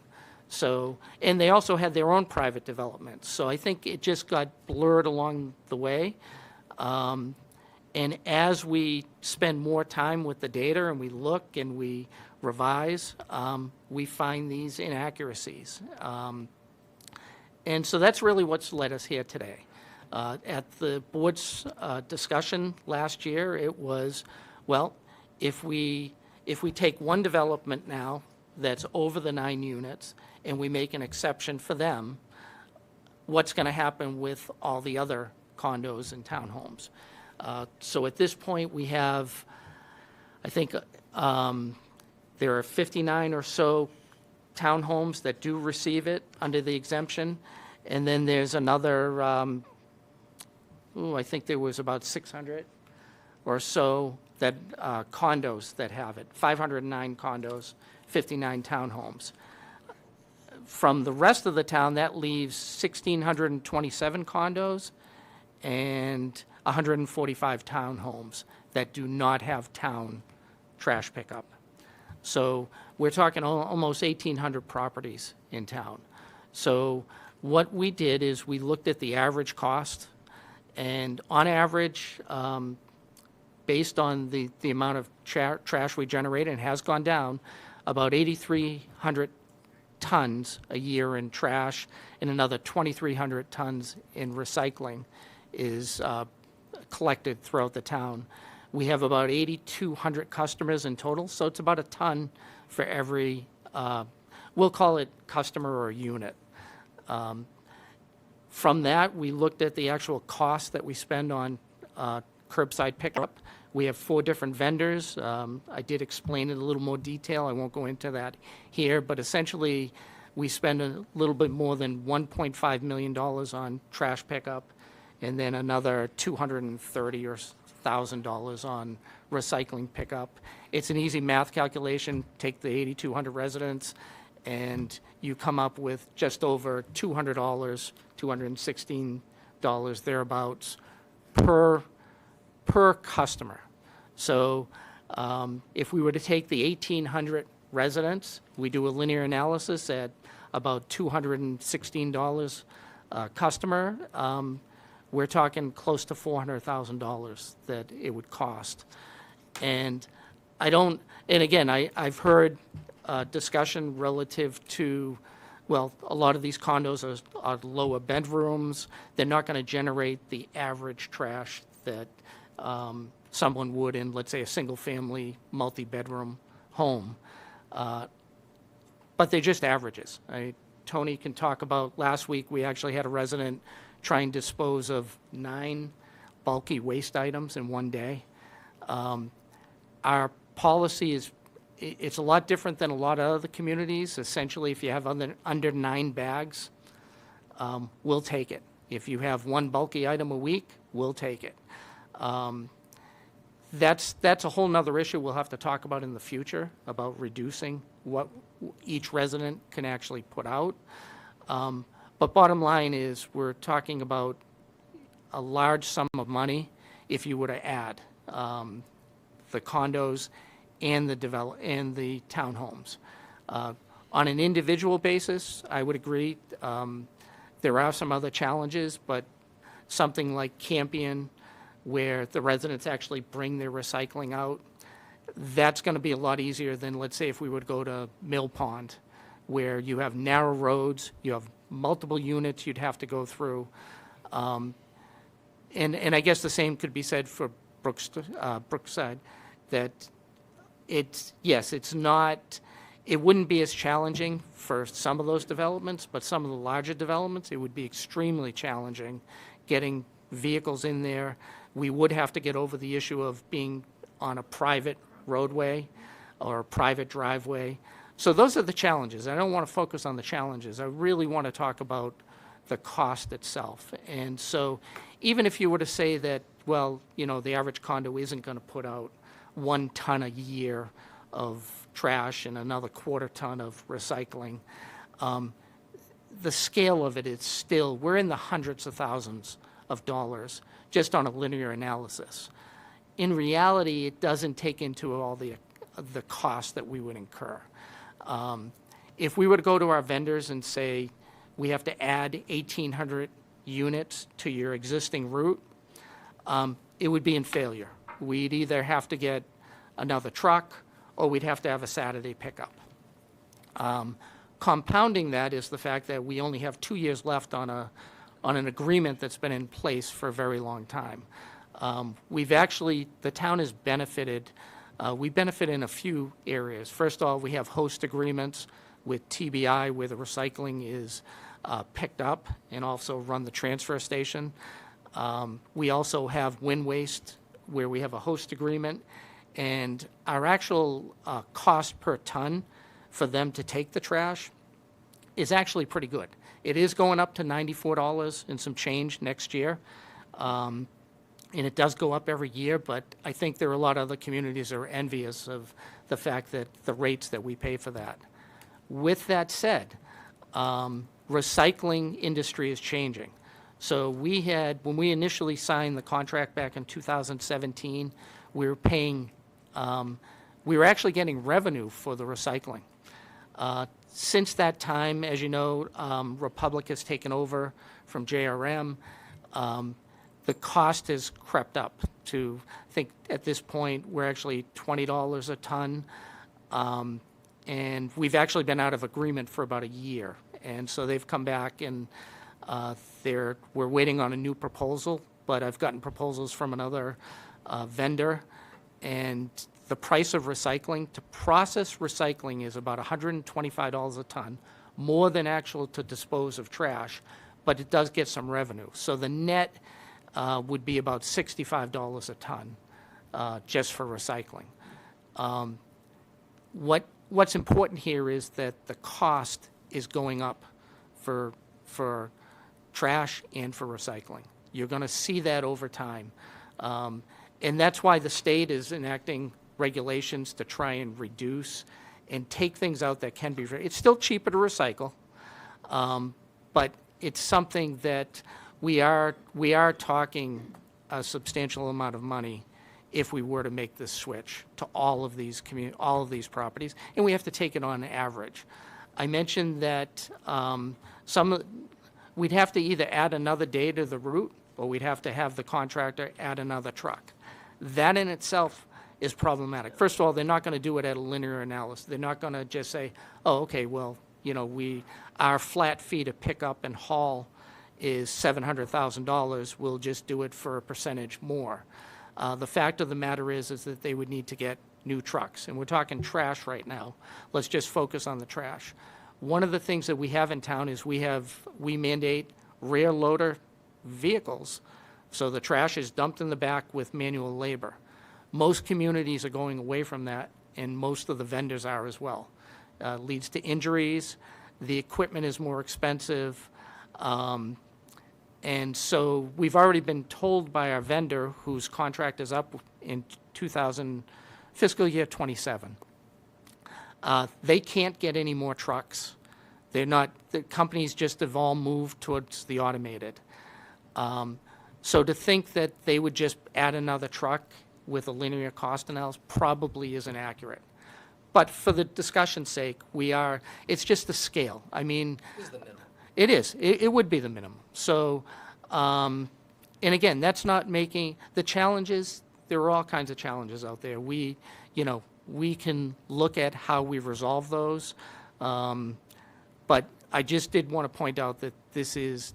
So, and they also had their own private developments. So I think it just got blurred along the way. And as we spend more time with the data and we look and we revise, we find these inaccuracies. And so that's really what's led us here today. At the board's discussion last year, it was, well, if we take one development now that's over the 9 units and we make an exception for them, what's going to happen with all the other condos and townhomes? So at this point, we have, I think, there are 59 or so townhomes that do receive it under the exemption. And then there's another, I think there was about 600 or so that condos that have it, 509 condos, 59 townhomes. From the rest of the town, that leaves 1,627 condos and 145 townhomes that do not have town trash pickup. So we're talking almost 1,800 properties in town. So what we did is we looked at the average cost, and on average, based on the amount of trash we generate, and it has gone down, about 8,300 tons a year in trash and another 2,300 tons in recycling is collected throughout the town. We have about 8,200 customers in total, so it's about a ton for every, we'll call it customer or unit. From that, we looked at the actual cost that we spend on curbside pickup. We have 4 different vendors. I did explain in a little more detail. I won't go into that here, but essentially, we spend a little bit more than $1.5 million on trash pickup, and then another $230,000 on recycling pickup. It's an easy math calculation. Take the 8,200 residents, and you come up with just over $200, $216 thereabouts per customer. So if we were to take the 1,800 residents, we do a linear analysis at about $216 a customer. We're talking close to $400,000 that it would cost. And again, I've heard discussion relative to, well, a lot of these condos are lower bedrooms. They're not going to generate the average trash that someone would in, let's say, a single-family, multi-bedroom home. But they're just averages. Tony can talk about, last week, we actually had a resident try and dispose of 9 bulky waste items in one day. Our policy is, it's a lot different than a lot of other communities. Essentially, if you have under 9 bags, we'll take it. If you have 1 bulky item a week, we'll take it. That's a whole nother issue we'll have to talk about in the future, about reducing what each resident can actually put out. But bottom line is, we're talking about a large sum of money if you were to add the condos and the townhomes. On an individual basis, I would agree, there are some other challenges, but something like Campion, where the residents actually bring their recycling out, that's going to be a lot easier than, let's say, if we would go to Mill Pond, where you have narrow roads, you have multiple units you'd have to go through. And I guess the same could be said for Brookside, that it wouldn't be as challenging for some of those developments, but some of the larger developments, it would be extremely challenging getting vehicles in there. We would have to get over the issue of being on a private roadway or a private driveway. So those are the challenges. I don't want to focus on the challenges. I really want to talk about the cost itself. And so even if you were to say that, well, the average condo isn't going to put out 1 ton a year of trash and another 1/4 ton of recycling, the scale of it is still, we're in the hundreds of thousands of dollars just on a linear analysis. In reality, it doesn't take into all the costs that we would incur. If we were to go to our vendors and say, we have to add 1,800 units to your existing route, it would be in failure. We'd either have to get another truck, or we'd have to have a Saturday pickup. Compounding that is the fact that we only have 2 years left on an agreement that's been in place for a very long time. The town has benefited. We benefit in a few areas. First of all, we have host agreements with TBI where the recycling is picked up and also run the transfer station. We also have Wind Waste where we have a host agreement, and our actual cost per ton for them to take the trash is actually pretty good. It is going up to $94 and some change next year. And it does go up every year, but I think there are a lot of other communities that are envious of the fact that the rates that we pay for that. With that said, recycling industry is changing. So when we initially signed the contract back in 2017, we were paying, we were actually getting revenue for the recycling. Since that time, as you know, Republic has taken over from JRM. The cost has crept up to, I think at this point, we're actually $20 a ton. And we've actually been out of agreement for about a year. And so they've come back and we're waiting on a new proposal, but I've gotten proposals from another vendor. And the price of recycling, to process recycling, is about $125 a ton, more than actual to dispose of trash, but it does get some revenue. So the net would be about $65 a ton just for recycling. What's important here is that the cost is going up for trash and for recycling. You're going to see that over time. And that's why the state is enacting regulations to try and reduce and take things out that can be, it's still cheaper to recycle, but it's something that we are talking a substantial amount of money if we were to make this switch to all of these properties, and we have to take it on average. I mentioned that we'd have to either add another day to the route, or we'd have to have the contractor add another truck. That in itself is problematic. First of all, they're not going to do it at a linear analysis. They're not going to just say, oh, okay, well, you know, our flat fee to pick up and haul is $700,000. We'll just do it for a percentage more. The fact of the matter is that they would need to get new trucks. And we're talking trash right now. Let's just focus on the trash. One of the things that we have in town is we mandate rear loader vehicles. So the trash is dumped in the back with manual labor. Most communities are going away from that, and most of the vendors are as well. Leads to injuries. The equipment is more expensive. And so we've already been told by our vendor, whose contract is up in fiscal year 27, they can't get any more trucks. The companies just have all moved towards the automated. So to think that they would just add another truck with a linear cost analysis probably isn't accurate. But for the discussion's sake, it's just the scale. I mean, it is. It would be the minimum. So, and again, that's not making the challenges. There are all kinds of challenges out there. We can look at how we resolve those. But I just did want to point out that this is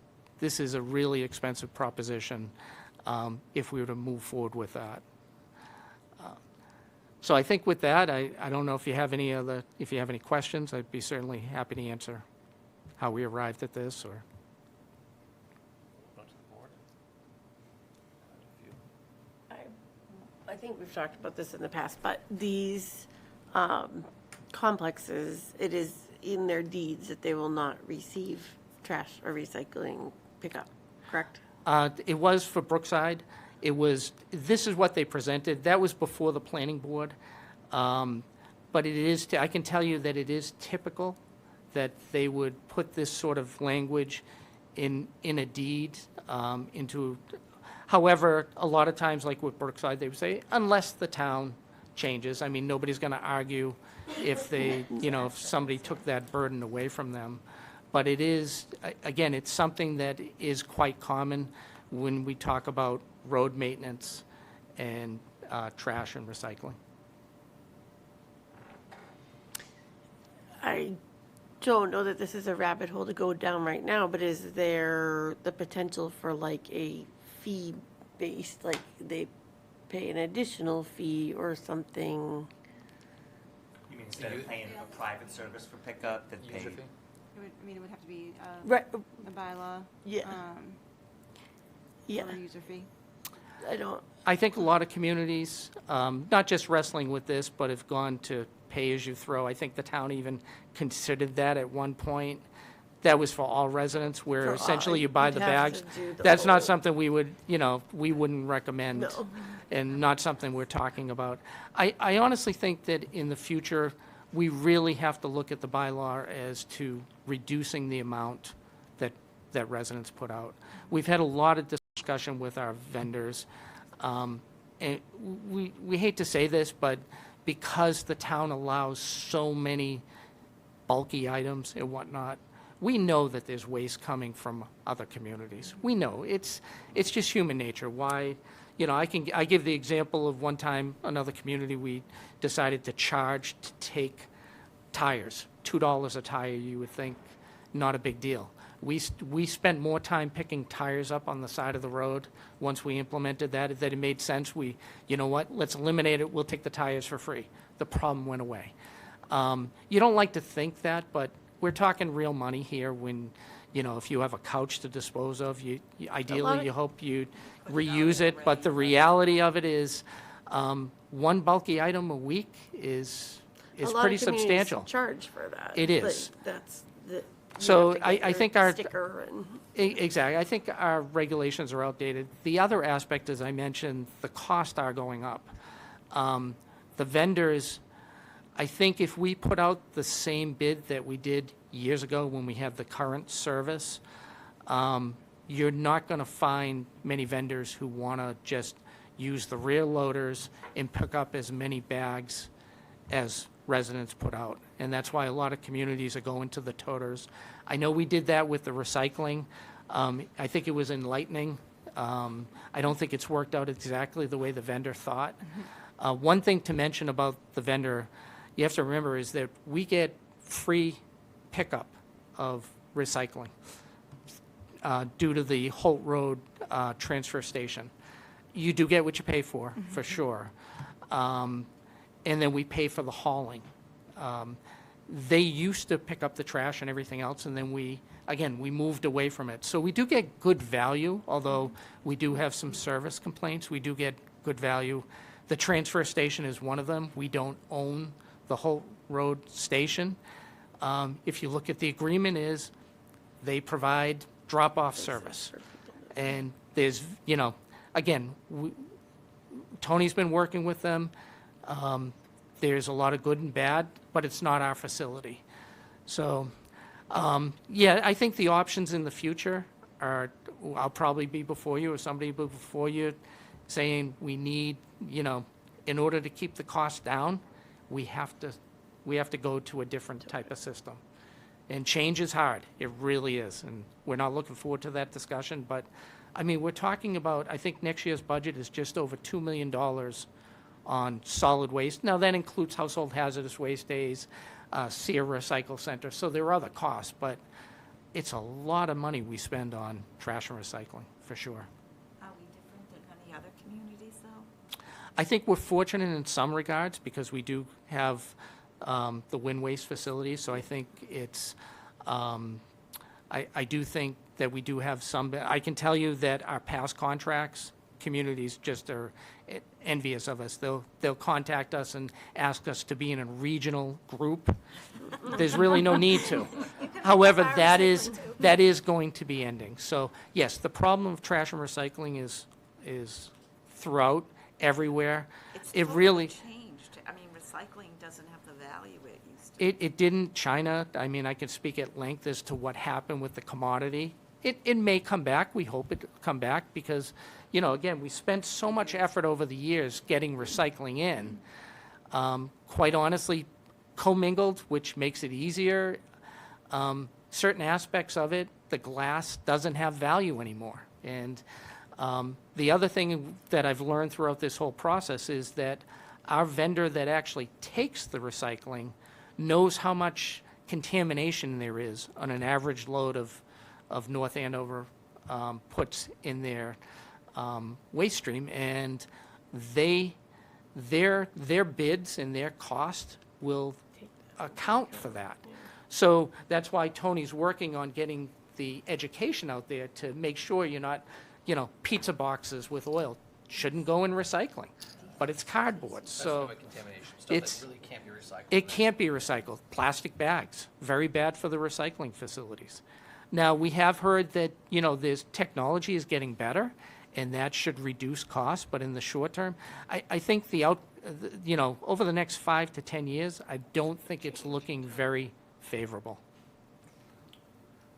a really expensive proposition if we were to move forward with that. So I think with that, I don't know if you have any questions. I'd be certainly happy to answer how we arrived at this or. I think we've talked about this in the past, but these complexes, it is in their deeds that they will not receive trash or recycling pickup, correct? It was for Brookside. This is what they presented. That was before the planning board. But I can tell you that it is typical that they would put this sort of language in a deed however, a lot of times, like with Brookside, they would say, unless the town changes. I mean, nobody's going to argue if if somebody took that burden away from them. But it is, again, it's something that is quite common when we talk about road maintenance and trash and recycling. I don't know that this is a rabbit hole to go down right now, but is there the potential for like a fee-based, like they pay an additional fee or something? You mean instead of paying a private service for pickup, that pay? It would have to be Right. a bylaw. Yeah. Or a user fee. I think a lot of communities, not just wrestling with this, but have gone to pay-as-you-throw. I think the town even considered that at one point that was for all residents, where For all, essentially you buy you'd the have bags. to do the That's not whole- something we would, we wouldn't recommend. No. And not something we're talking about. I honestly think that in the future, we really have to look at the bylaw as to reducing the amount that residents put out. We've had a lot of discussion with our vendors. And we hate to say this, but because the town allows so many bulky items and whatnot, we know that there's waste coming from other communities. We know, it's just human nature. Why, I give the example of one time, another community, we decided to charge to take tires, $2 a tire. You would think, not a big deal. We spent more time picking tires up on the side of the road once we implemented that it made sense. You know what, let's eliminate it, we'll take the tires for free. The problem went away. You don't like to think that, but we're talking real money here when, if you have a couch to dispose of, ideally you hope you reuse it, but the reality of it is, one bulky item a week is pretty substantial. Charge for that. It is. Like, that's the. So I think our. Sticker and. Exactly. I think our regulations are outdated. The other aspect, as I mentioned, the costs are going up. The vendors, I think if we put out the same bid that we did years ago when we had the current service, you're not going to find many vendors who want to just use the rear loaders and pick up as many bags as residents put out. And that's why a lot of communities are going to the toters. I know we did that with the recycling. I think it was enlightening. I don't think it's worked out exactly the way the vendor thought. One thing to mention about the vendor, you have to remember, is that we get free pickup of recycling due to the Holt Road transfer station. You do get what you pay for sure. And then we pay for the hauling. They used to pick up the trash and everything else, and then we moved away from it. So we do get good value, although we do have some service complaints. We do get good value. The transfer station is one of them. We don't own the Holt Road station. If you look at the agreement, they provide drop-off service. And there's, Tony's been working with them. There's a lot of good and bad, but it's not our facility. So, I think the options in the future are, I'll probably be before you, or somebody will be before you, saying we need, in order to keep the cost down, we have to go to a different type of system. And change is hard. It really is. And we're not looking forward to that discussion. But, we're talking about, I think next year's budget is just over $2 million on solid waste. Now, that includes household hazardous waste days, SEER Recycle Center. So there are other costs, but it's a lot of money we spend on trash and recycling, for sure. Are we different than any other communities, though? I think we're fortunate in some regards because we do have the wind waste facilities. So I think it's, I do think that we do have some, I can tell you that our past contracts, communities just are envious of us. They'll contact us and ask us to be in a regional group. There's really no need to. However, that is going to be ending. So yes, the problem of trash and recycling is throughout, everywhere. It's It totally really changed. Recycling doesn't have the value it used to. it didn't. China, I can speak at length as to what happened with the commodity. It may come back. We hope it come back because, again, we spent so much effort over the years getting recycling in. Quite honestly, commingled, which makes it easier. Certain aspects of it, the glass doesn't have value anymore. And the other thing that I've learned throughout this whole process is that our vendor that actually takes the recycling knows how much contamination there is on an average load of North Andover puts in their waste stream, and their bids and their cost will account for that. So that's why Tony's working on getting the education out there to make sure you're not, pizza boxes with oil shouldn't go in recycling. but it's cardboard, so contamination, stuff it's- that really can't be recycled. it can't be recycled. Plastic bags, very bad for the recycling facilities. Now, we have heard that, there's technology is getting better, and that should reduce costs, but in the short term, I think over the next 5 to 10 years, I don't think it's looking very favorable.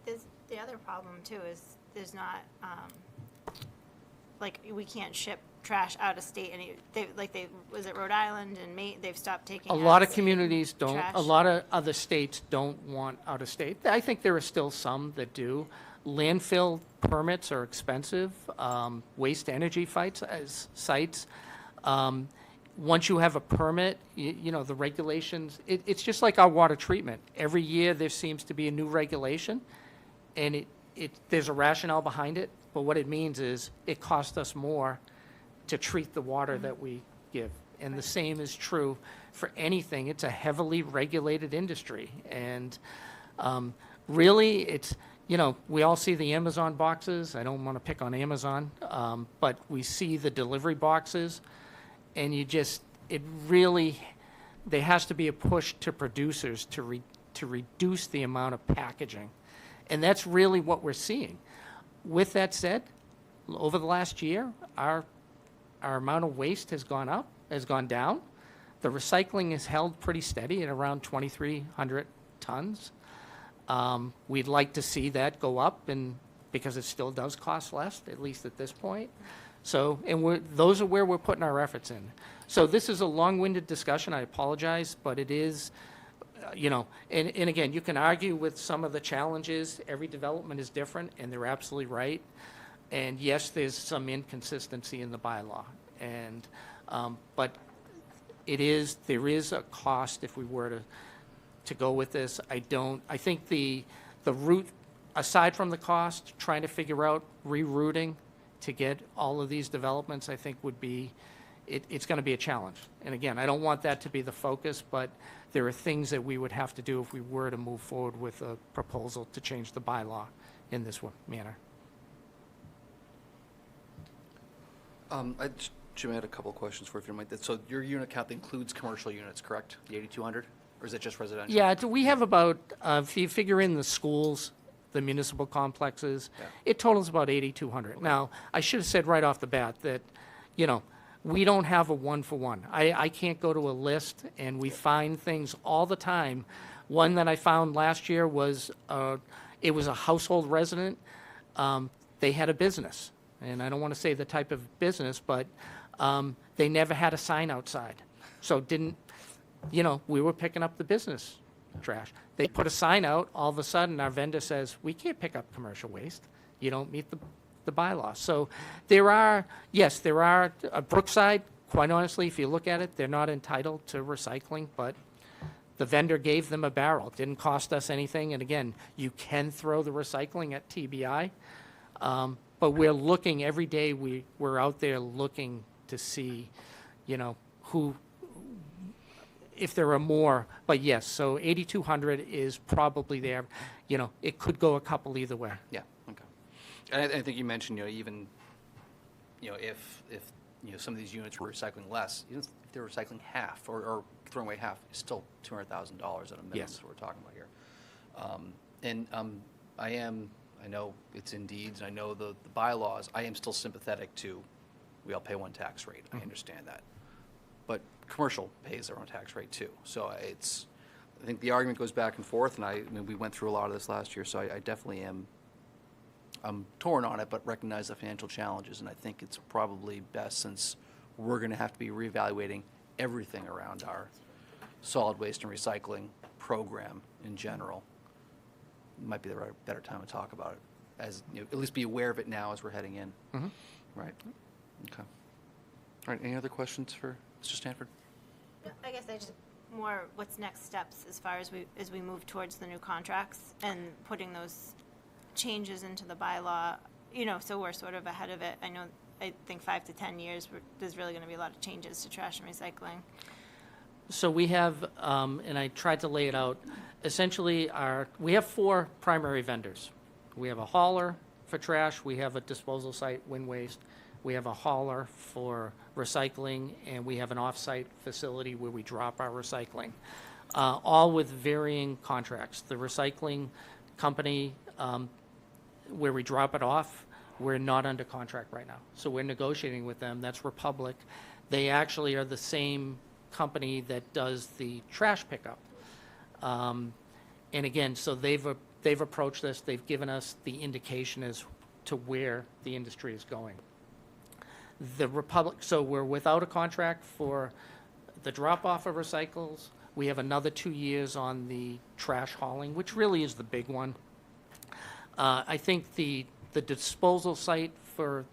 The other problem too is there's not, we can't ship trash out of state, and was it Rhode Island and Maine, they've stopped taking A lot of out-of-state communities don't, trash. a lot of other states don't want out-of-state. I think there are still some that do. Landfill permits are expensive, waste energy sites. Once you have a permit, the regulations, it's just like our water treatment. Every year, there seems to be a new regulation, and there's a rationale behind it, but what it means is it costs us more to treat the water that we give. And the same is true for anything. It's a heavily regulated industry. And really, it's, we all see the Amazon boxes. I don't want to pick on Amazon, but we see the delivery boxes, and there has to be a push to producers to reduce the amount of packaging. And that's really what we're seeing. With that said, over the last year, our amount of waste has gone down. The recycling is held pretty steady at around 2,300 tons. We'd like to see that go up, because it still does cost less, at least at this point. So, those are where we're putting our efforts in. So this is a long-winded discussion, I apologize, but it is, and again, you can argue with some of the challenges. Every development is different, and they're absolutely right. And yes, there's some inconsistency in the bylaw, but there is a cost if we were to go with this. I think the route, aside from the cost, trying to figure out rerouting to get all of these developments, I think would be, it's going to be a challenge. And again, I don't want that to be the focus, but there are things that we would have to do if we were to move forward with a proposal to change the bylaw in this manner. Jim, I had a couple of questions for you, if you don't mind. So your unit count includes commercial units, correct? The 8,200? Or is it just residential? Yeah, we have about, if you figure in the schools, the municipal complexes, it totals about 8,200. Okay. Now, I should have said right off the bat that, we don't have a one-for-one. I can't go to a list, and we find things all the time. One that I found last year was, it was a household resident. They had a business, and I don't want to say the type of business, but they never had a sign outside. So we were picking up the business trash. They put a sign out, all of a sudden our vendor says, we can't pick up commercial waste. You don't meet the bylaw. So there are Brookside, quite honestly, if you look at it, they're not entitled to recycling, but the vendor gave them a barrel. It didn't cost us anything. And again, you can throw the recycling at TBI. But we're looking every day, we're out there looking to see, if there are more. But yes, so 8,200 is probably there. It could go a couple either way. Yeah, okay. And I think you mentioned, even, if some of these units were recycling less, even if they're recycling half or throwing away half, it's still $200,000 at a minimum. Yes. That's what we're talking about here. I know it's in deeds, and I know the bylaws. I am still sympathetic to, we all pay one tax rate. I understand that. But commercial pays their own tax rate too. So I think the argument goes back and forth, and we went through a lot of this last year, so I definitely I'm torn on it, but recognize the financial challenges, and I think it's probably best, since we're going to have to be reevaluating everything around our solid waste and recycling program in general. It might be the better time to talk about it, at least be aware of it now as we're heading in. Mm-hmm. Right. Okay. All right. Any other questions for Mr. Stanford? I guess what's next steps as far as we move towards the new contracts and putting those changes into the bylaw, so we're sort of ahead of it. I think 5 to 10 years, there's really going to be a lot of changes to trash and recycling. So we have, and I tried to lay it out, essentially we have 4 primary vendors. We have a hauler for trash, we have a disposal site, wind waste, we have a hauler for recycling, and we have an off-site facility where we drop our recycling, all with varying contracts. The recycling company where we drop it off, we're not under contract right now. So we're negotiating with them. That's Republic. They actually are the same company that does the trash pickup. And again, so they've approached us. They've given us the indication as to where the industry is going. The Republic, so we're without a contract for the drop-off of recycles. We have another 2 years on the trash hauling, which really is the big one. I think the disposal site for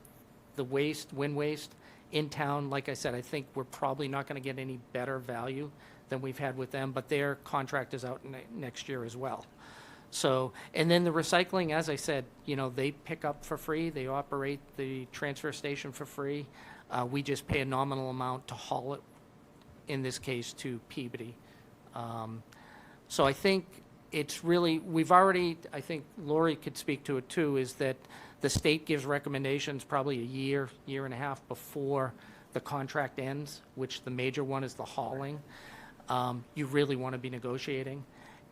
the waste, wind waste in town, like I said, I think we're probably not going to get any better value than we've had with them, but their contract is out next year as well. So, and then the recycling, as I said, they pick up for free. They operate the transfer station for free. We just pay a nominal amount to haul it, in this case, to Peabody. So I think it's really, I think Lori could speak to it too, is that the state gives recommendations probably a year and a half before the contract ends, which the major one is the hauling. You really want to be negotiating.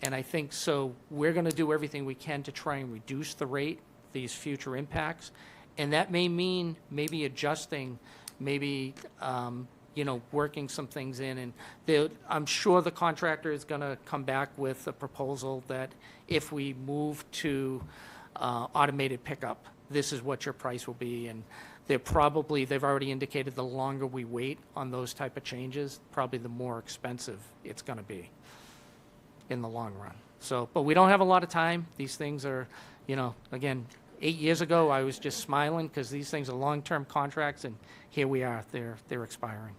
And I think so we're going to do everything we can to try and reduce the rate, these future impacts. And that may mean maybe adjusting, maybe, working some things in. And I'm sure the contractor is going to come back with a proposal that if we move to automated pickup, this is what your price will be. And they've already indicated the longer we wait on those type of changes, probably the more expensive it's going to be in the long run. So, but we don't have a lot of time. These things are, again, 8 years ago, I was just smiling because these things are long-term contracts, and here we are, they're expiring.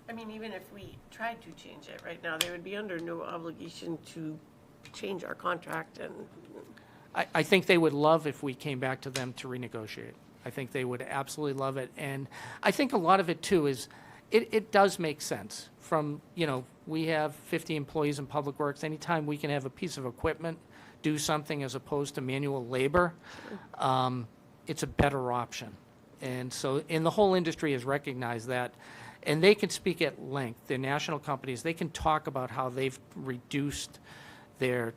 I mean, even if we tried to change it right now, they would be under no obligation to change our contract. And I think they would love if we came back to them to renegotiate. I think they would absolutely love it. And I think a lot of it, too, is it does make sense. From, we have 50 employees in Public Works. Anytime we can have a piece of equipment do something as opposed to manual labor, it's a better option. And so, and the whole industry has recognized that. And they can speak at length. They're national companies. They can talk about how they've reduced their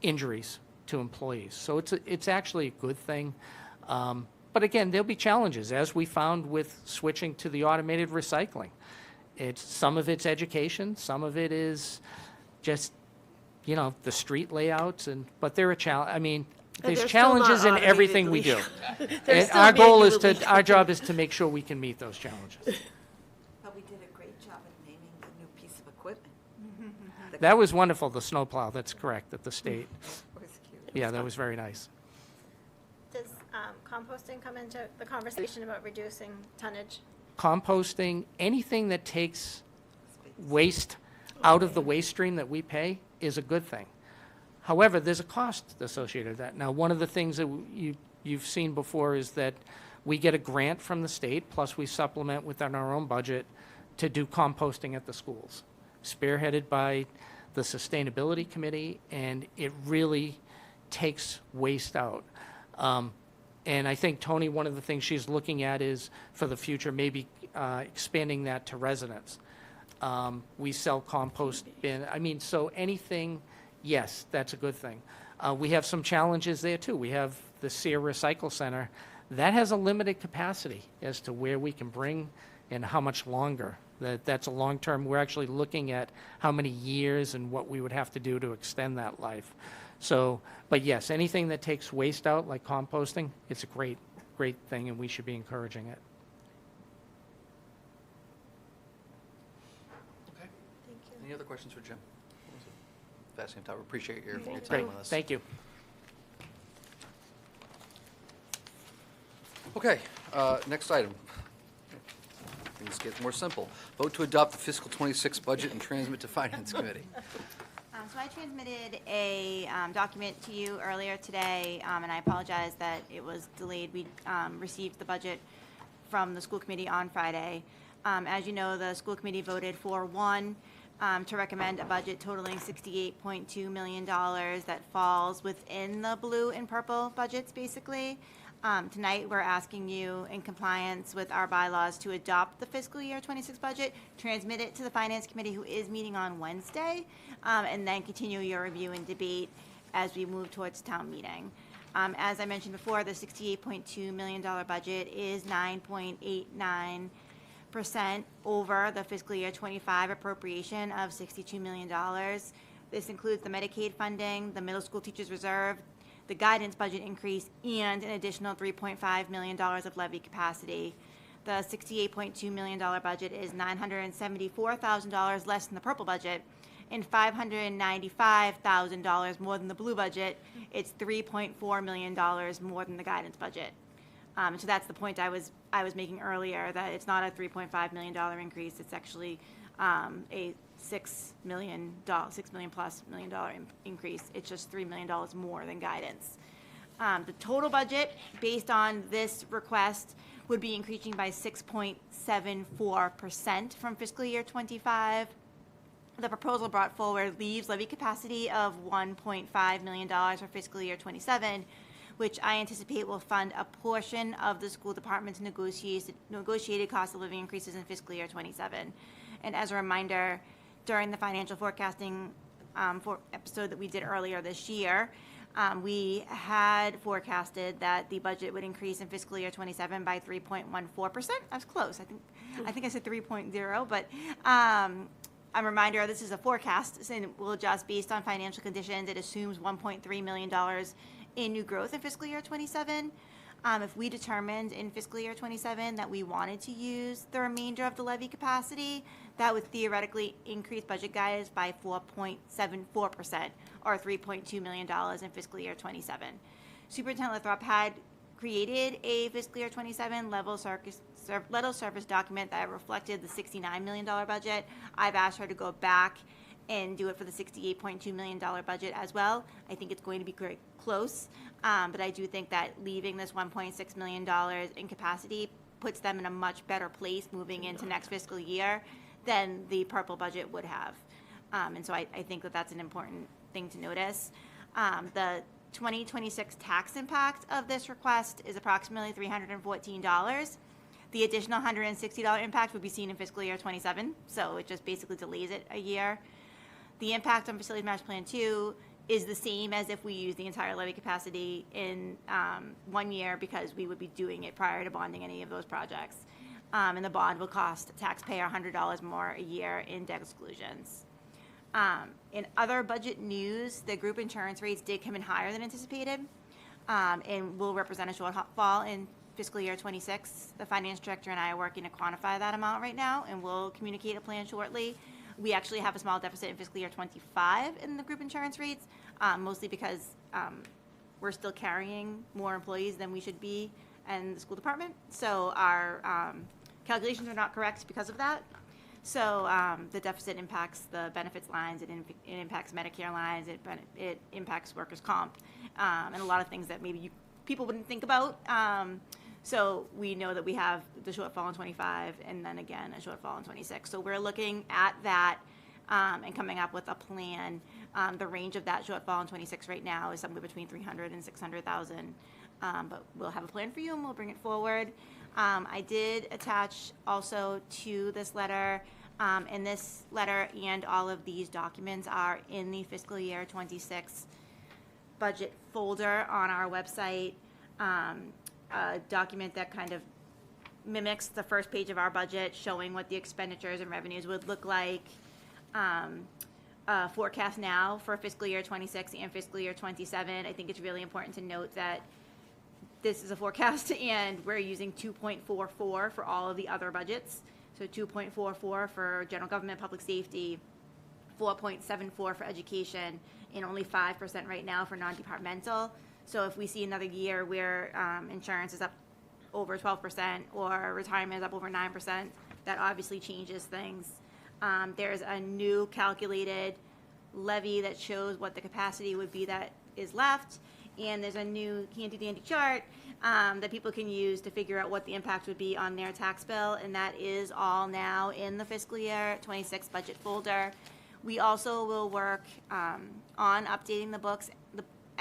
injuries to employees. So it's actually a good thing. But again, there'll be challenges, as we found with switching to the automated recycling. Some of it's education, some of it is just, the street layouts, but they're a challenge. I mean, there's challenges in everything we do. And our job is to make sure we can meet those challenges. But we did a great job of naming the new piece of equipment. That was wonderful, the snowplow, that's correct, at the state. Was cute. Yeah, that was very nice. Does composting come into the conversation about reducing tonnage? Composting, anything that takes waste out of the waste stream that we pay is a good thing. However, there's a cost associated with that. Now, one of the things that you've seen before is that we get a grant from the state, plus we supplement within our own budget to do composting at the schools, spearheaded by the Sustainability Committee, and it really takes waste out. And I think, Tony, one of the things she's looking at is, for the future, maybe expanding that to residents. We sell compost bin. I mean, so anything, yes, that's a good thing. We have some challenges there, too. We have the Sear Recycle Center. That has a limited capacity as to where we can bring and how much longer. That's a long-term. We're actually looking at how many years and what we would have to do to extend that life. So, but yes, anything that takes waste out, like composting, it's a great, great thing, and we should be encouraging it. Okay. Thank you. Any other questions for Jim? Fascinating topic. Appreciate your time Great, on this. thank you. Okay, next item. Things get more simple. Vote to adopt the fiscal 26 budget and transmit to Finance Committee. So I transmitted a document to you earlier today, and I apologize that it was delayed. We received the budget from the school committee on Friday. As you know, the school committee voted 4-1 to recommend a budget totaling $68.2 million that falls within the blue and purple budgets, basically. Tonight, we're asking you, in compliance with our bylaws, to adopt the fiscal year 26 budget, transmit it to the Finance Committee, who is meeting on Wednesday, and then continue your review and debate as we move towards town meeting. As I mentioned before, the $68.2 million budget is 9.89% over the fiscal year 25 appropriation of $62 million. This includes the Medicaid funding, the middle school teachers reserve, the guidance budget increase, and an additional $3.5 million of levy capacity. The $68.2 million budget is $974,000 less than the purple budget and $595,000 more than the blue budget. It's $3.4 million more than the guidance budget. So that's the point I was making earlier, that it's not a $3.5 million increase. It's actually a $6 million plus increase. It's just $3 million more than guidance. The total budget, based on this request, would be increasing by 6.74% from fiscal year 25. The proposal brought forward leaves levy capacity of $1.5 million for fiscal year 27, which I anticipate will fund a portion of the school department's negotiated cost of living increases in fiscal year 27. And as a reminder, during the financial forecasting episode that we did earlier this year, we had forecasted that the budget would increase in fiscal year 27 by 3.14%. I was close. I think I said 3.0, but a reminder, this is a forecast, and it will adjust based on financial conditions. It assumes $1.3 million in new growth in fiscal year 27. If we determined in fiscal year 27 that we wanted to use the remainder of the levy capacity, that would theoretically increase budget guidance by 4.74%, or $3.2 million in fiscal year 27. Superintendent Lathrop had created a fiscal year 27 level service document that reflected the $69 million budget. I've asked her to go back and do it for the $68.2 million budget as well. I think it's going to be very close, but I do think that leaving this $1.6 million in capacity puts them in a much better place moving into next fiscal year than the purple budget would have. And so I think that that's an important thing to notice. The 2026 tax impact of this request is approximately $314. The additional $160 impact would be seen in fiscal year 27, so it just basically delays it a year. The impact on Facilities Master Plan 2 is the same as if we use the entire levy capacity in 1 year, because we would be doing it prior to bonding any of those projects. And the bond will cost the taxpayer $100 more a year in debt exclusions. In other budget news, the group insurance rates did come in higher than anticipated, and will represent a shortfall in fiscal year 26. The finance director and I are working to quantify that amount right now, and we'll communicate a plan shortly. We actually have a small deficit in fiscal year 25 in the group insurance rates, mostly because we're still carrying more employees than we should be in the school department. So our calculations are not correct because of that. So the deficit impacts the benefits lines, it impacts Medicare lines, it impacts workers' comp, and a lot of things that maybe people wouldn't think about. So we know that we have the shortfall in 25 and then again a shortfall in 26. So we're looking at that and coming up with a plan. The range of that shortfall in 26 right now is somewhere between 300 and 600,000. But we'll have a plan for you and we'll bring it forward. I did attach also to this letter, and this letter and all of these documents are in the fiscal year 26 budget folder on our website. A document that kind of mimics the first page of our budget, showing what the expenditures and revenues would look like. Forecast now for fiscal year 26 and fiscal year 27. I think it's really important to note that this is a forecast and we're using 2.44 for all of the other budgets. So 2.44 for general government, public safety, 4.74 for education, and only 5% right now for non-departmental. So if we see another year where insurance is up over 12% or retirement is up over 9%, that obviously changes things. There's a new calculated levy that shows what the capacity would be that is left, and there's a new handy-dandy chart that people can use to figure out what the impact would be on their tax bill, and that is all now in the fiscal year 26 budget folder. We also will work on updating the books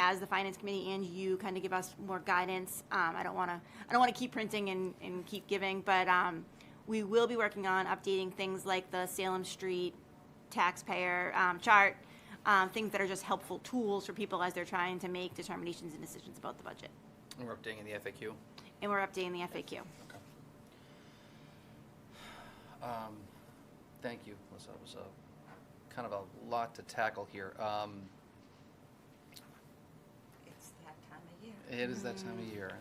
as the finance committee and you kind of give us more guidance. I don't want to keep printing and keep giving, but we will be working on updating things like the Salem Street taxpayer chart, things that are just helpful tools for people as they're trying to make determinations and decisions about the budget. And we're updating the FAQ. And we're updating the FAQ. Thank you, Melissa. It was kind of a lot to tackle here. It's that time of year. It is that time of year.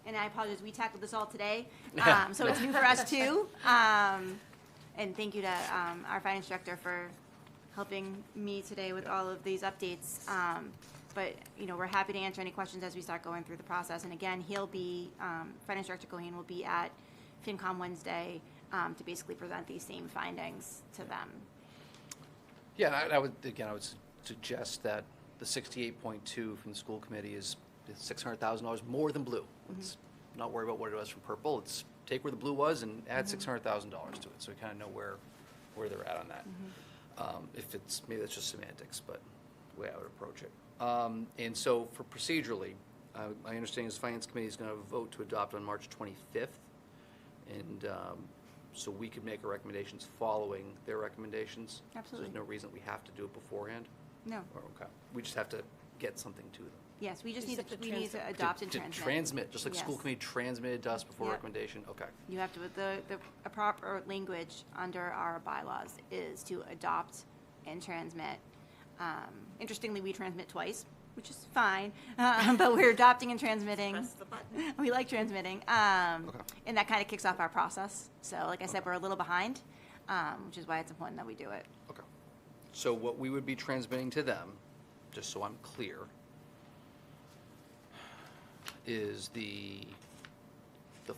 And I apologize, we tackled this all today, Yeah. so it's new for us too. And thank you to our finance director for helping me today with all of these updates. But, you know, we're happy to answer any questions as we start going through the process. And again, he'll be, Finance Director Cohen will be at FinCom Wednesday to basically present these same findings to them. Yeah, and I would suggest that the 68.2 from the school committee is $600,000 more than blue. Let's not worry about what it was from purple. Let's take where the blue was and add $600,000 to it, so we kind of know where they're at on that. If it's, maybe that's just semantics, but the way I would approach it. And so for procedurally, my understanding is the Finance Committee is going to vote to adopt on March 25th. And so we could make our recommendations following their recommendations. Absolutely. So there's no reason that we have to do it beforehand? No. Or, okay. We just have to get something to them. Yes, we just need Just to, we need to adopt and transmit. To transmit, just like school Yes. committee transmitted to us before Yep. recommendation? Okay. You have to, the proper language under our bylaws is to adopt and transmit. Interestingly, we transmit twice, which is fine, but we're adopting and transmitting. Press the button. We like transmitting, and that kind of kicks off our process. So like I said, we're a little behind, which is why it's important that we do it. Okay. So what we would be transmitting to them, just so I'm clear, is the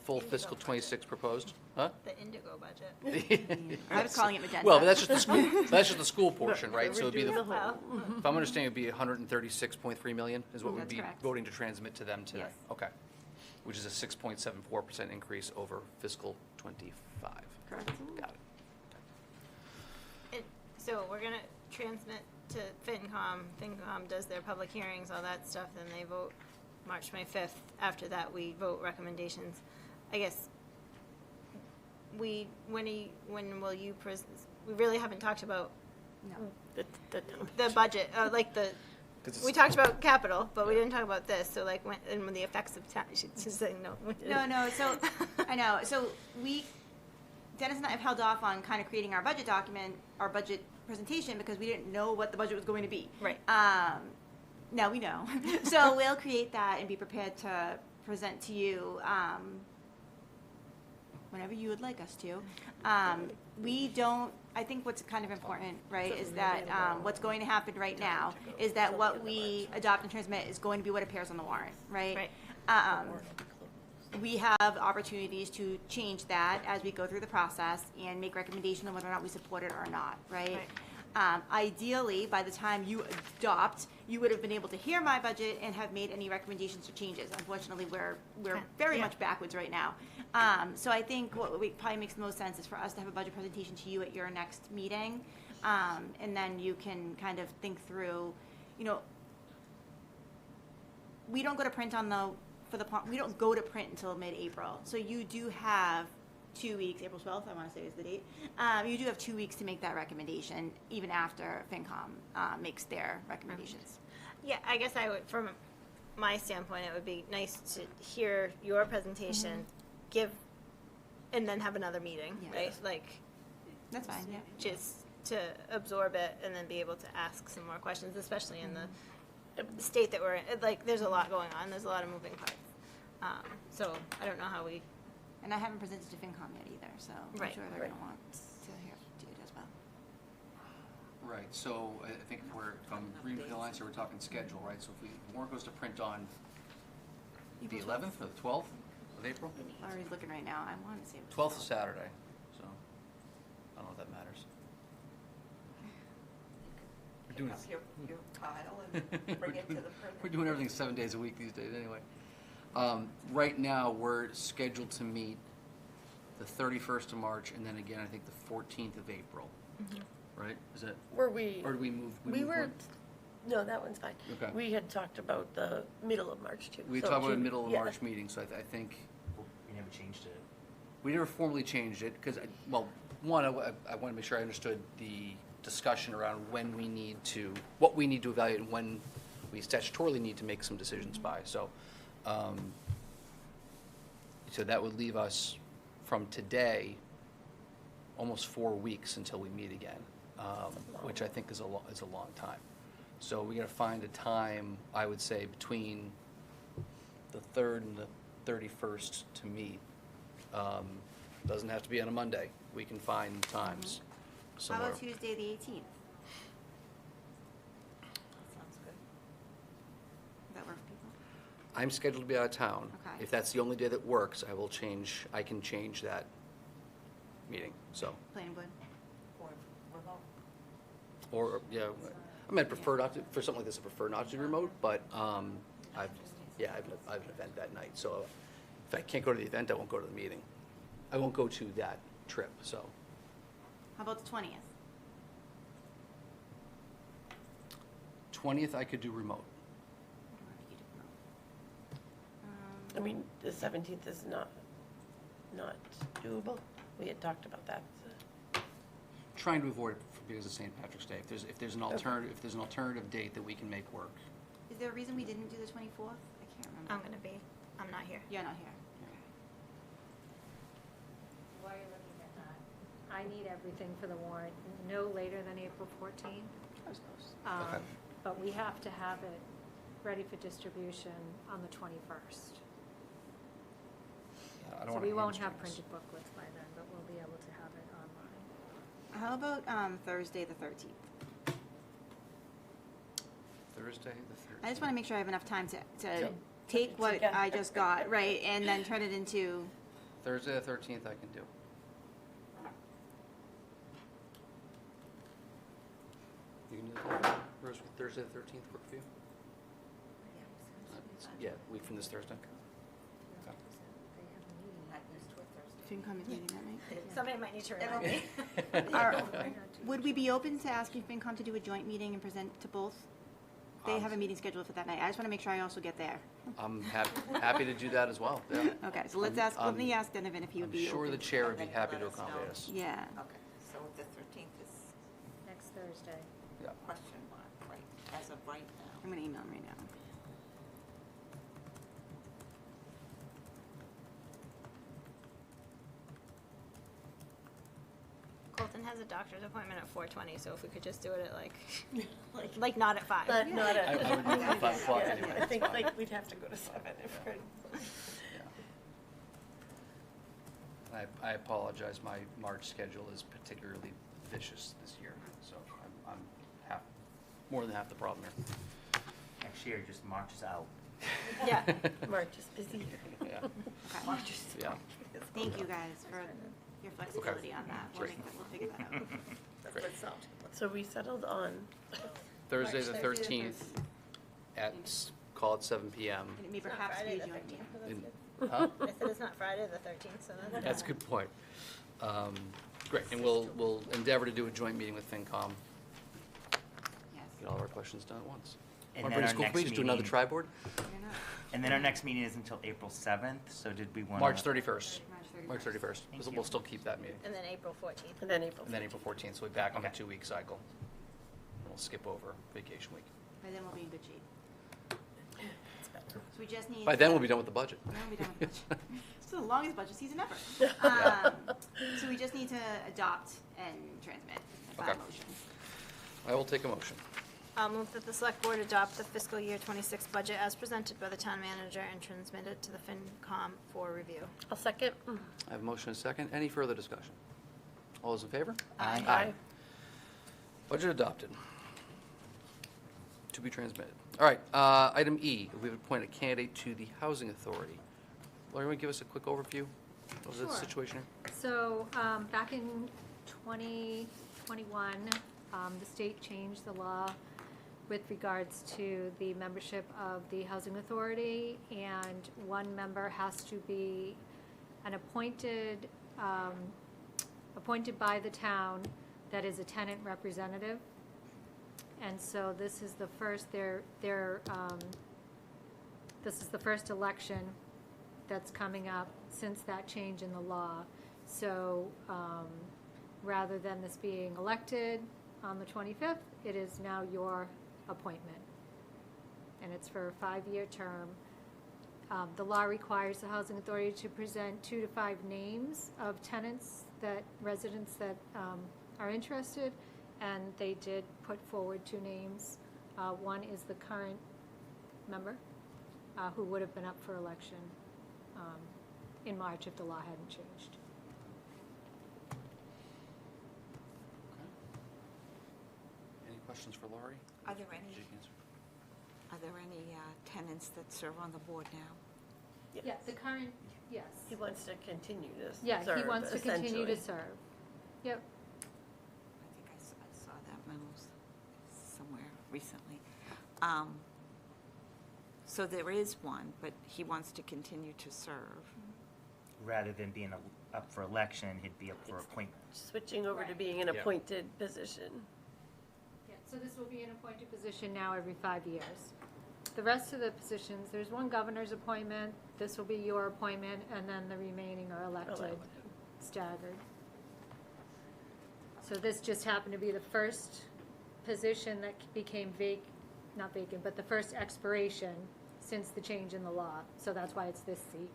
full fiscal 26 proposed? Huh? The Indigo budget. I was calling it magenta. Well, but that's just the school, that's just the school portion, right? So it'd be Redoing the, the whole. if I'm understanding, it'd be 136.3 million is what we'd That's be correct. voting to transmit to them today? Yes. Okay. Which is a 6.74% increase over fiscal 25. Correct. Got it. So we're gonna transmit to FinCom. FinCom does their public hearings, all that stuff, then they vote March 25th. After that, we vote recommendations. I guess, when will you we really haven't talked about No. the budget, like the, 'Cause we it's- talked about capital, but we didn't talk about this, so like when the effects of tax, she's saying no. No, so, I know, so Dennis and I have held off on kind of creating our budget document, our budget presentation, because we didn't know what the budget was going to be. Right. Now we know. So we'll create that and be prepared to present to you, whenever you would like us to. We don't, I think what's kind of important, right, is that what's going to happen right now is that what we adopt and transmit is going to be what appears on the warrant, right? We have opportunities to change that as we go through the process and make recommendations on whether or not we support it or not, right? Ideally, by the time you adopt, you would have been able to hear my budget and have made any recommendations or changes. Unfortunately, we're very much backwards right now. So I think what probably makes the most sense is for us to have a budget presentation to you at your next meeting, and then you can kind of think through, you know, we don't go to print we don't go to print until mid-April. So you do have 2 weeks, April 12th, I want to say is the date. You do have 2 weeks to make that recommendation, even after FinCom makes their recommendations. Yeah, I guess I would, from my standpoint, it would be nice to hear your presentation, and then have another meeting, Yeah. right? Like, That's fine, yeah. just to absorb it and then be able to ask some more questions, especially in the state that we're in. Like, there's a lot going on. There's a lot of moving parts. So I don't know how we. And I haven't presented to FinCom yet either, so I'm Right, sure they're right. going to want to hear it as well. Right, so I think if I'm reading between the lines here, we're talking schedule, right? So if the warrant goes to print on the 11th or the 12th of April? Laurie's looking right now. I want to say it was 12th is Saturday, so I don't know if that matters. We're doing, Pick up your pile and bring it to the printer. we're doing everything 7 days a week these days anyway. Right now, we're scheduled to meet the 31st of March and then again, I think the 14th of April, right? Is that, Were we? or do we move? We move were one? No, that one's fine. Okay. We had talked about the middle of March too. We so talked about a June- middle of yeah. March meeting, so I think We never changed it. we never formally changed it, because, well, one, I want to make sure I understood the discussion around when we need to, what we need to evaluate and when we statutorily need to make some decisions by. So, so that would leave us from today, almost 4 weeks until we meet again, which I think is a long time. So we got to find a time, I would say, between the 3rd and the 31st to meet. Doesn't have to be on a Monday. We can find times How somewhere. about Tuesday, the 18th? Sounds good. Does that work for people? I'm scheduled to be out of town. Okay. If that's the only day that works, I can change that meeting, so. Planning board? Or remote. Or, yeah, I mean, I prefer not to, for something like this, I prefer not to do remote, but, I have an event that night, so if I can't go to the event, I won't go to the meeting. I won't go to that trip, so. How about the 20th? 20th, I could do remote. I mean, the 17th is not doable. We had talked about that. So. Trying to avoid it because of St. Patrick's Day. If there's an alternative date that we can make work. Is there a reason we didn't do the 24th? I can't remember. I'm going to be, I'm not here. You're not here. While you're looking at that, I need everything for the warrant no later than April 14th. Okay. But we have to have it ready for distribution on the 21st. I don't So wanna we won't have hamstring this. printed booklets by then, but we'll be able to have it online. How about Thursday, the 13th? Thursday, the 13th. I just want to make sure I have enough time to Yep. take what together. I just got, right, and then turn it into, Thursday, the 13th, I can do. You can do that? Thursday, the 13th, work for you? Yeah, week from this Thursday. FinCom is meeting that night. Somebody might need to remind me. Would we be open to asking FinCom to do a joint meeting and present to both? They have a meeting scheduled for that night. I just want to make sure I also get there. I'm happy to do that as well, yeah. Okay, so let's ask, let me ask Donovan if he would I'm be sure open. the chair would be Then happy let to us know. accommodate us. Yeah. Okay, so the 13th is Next Thursday. Yeah. question mark, right, as of right now. I'm going to email him right now. Colton has a doctor's appointment at 4:20, so if we could just do it at like not at 5. But not at. I would do it at 5 o'clock Yeah, anyway, I that's think fine. like we'd have to go to 7 if we're. Yeah. I apologize, my March schedule is particularly vicious this year, so I'm more than half the problem here. Next year, just marches out. Yeah. March is busy. Yeah, March is. yeah. Thank you guys for your flexibility on that. We'll Great. we'll figure that out. Great. So we settled on. Thursday, the March 13th, at, call it 7 PM. And it may perhaps be a joint meeting. Huh? I said it's not Friday the 13th, so That's a good point. Great, and we'll endeavor to do a joint meeting with FinCom, Yes. get all of our questions done at once. And Want to then bring our school next committee, just do another meeting- tri-board? You're not. And then our next meeting is until April 7th, so did we want to? March 31st. March 31st. March 31st. Thank We'll you. still keep that meeting. and then April 14th. And then April. And then April 14th, so we'll be back on a Okay. 2-week cycle. We'll skip over vacation week. By then we'll be in good shape. So we just need. By then, we'll be done with the budget. Then we'll be done with the budget. It's the longest budget season ever. Yeah. So we just need to adopt and transmit a final Okay. motion. I will take a motion. I'll move that the select board adopt the fiscal year 26 budget as presented by the town manager and transmit it to the FinCom for review. I'll second. I have a motion and a second. Any further discussion? All those in favor? Aye. Budget adopted. To be transmitted. All right, item E, we've appointed a candidate to the Housing Authority. Lori, want to give us a quick overview of the Sure. situation here? So, back in 2021, the state changed the law with regards to the membership of the Housing Authority, and one member has to be an appointed by the town that is a tenant representative. And so this is the first, this is the first election that's coming up since that change in the law. So rather than this being elected on the 25th, it is now your appointment. And it's for a 5-year term. The law requires the Housing Authority to present 2 to 5 names of tenants residents that are interested, and they did put forward 2 names. One is the current member, who would have been up for election in March if the law hadn't changed. Any questions for Laurie? Are there any tenants that serve on the board now? Yeah, the current, yes. He wants to continue to serve, Yeah, he wants to continue to essentially. serve. Yep. I think I saw that memo somewhere recently. So there is one, but he wants to continue to serve. Rather than being up for election, he'd be up for appointment. Switching over to Right. being an appointed position. Yeah, so this will be an appointed position now every 5 years. The rest of the positions, there's one governor's appointment, this will be your appointment, and then the remaining are elected, staggered. So this just happened to be the first position that became not vacant, but the first expiration since the change in the law. So that's why it's this seat.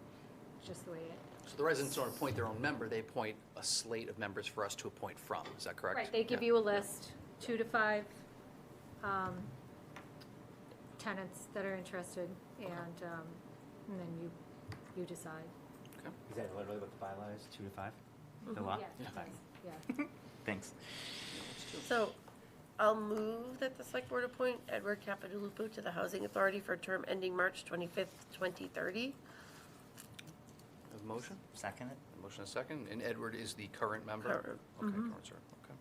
It's just the way it. So the residents don't appoint their own member, they appoint a slate of members for us to appoint from, is that correct? Right, they give Yeah. you a list, 2 to 5 tenants that are interested, and then you decide. Okay. Is that literally what the bylaw is, 2 to 5? The law? Yes, it Okay. is, yeah. Thanks. So I'll move that the select board appoint Edward Capitaluppo to the Housing Authority for a term ending March 25th, 2030. Have a motion? Second it? A motion and a second, and Edward is the current member? Current. Okay, current, sir, okay.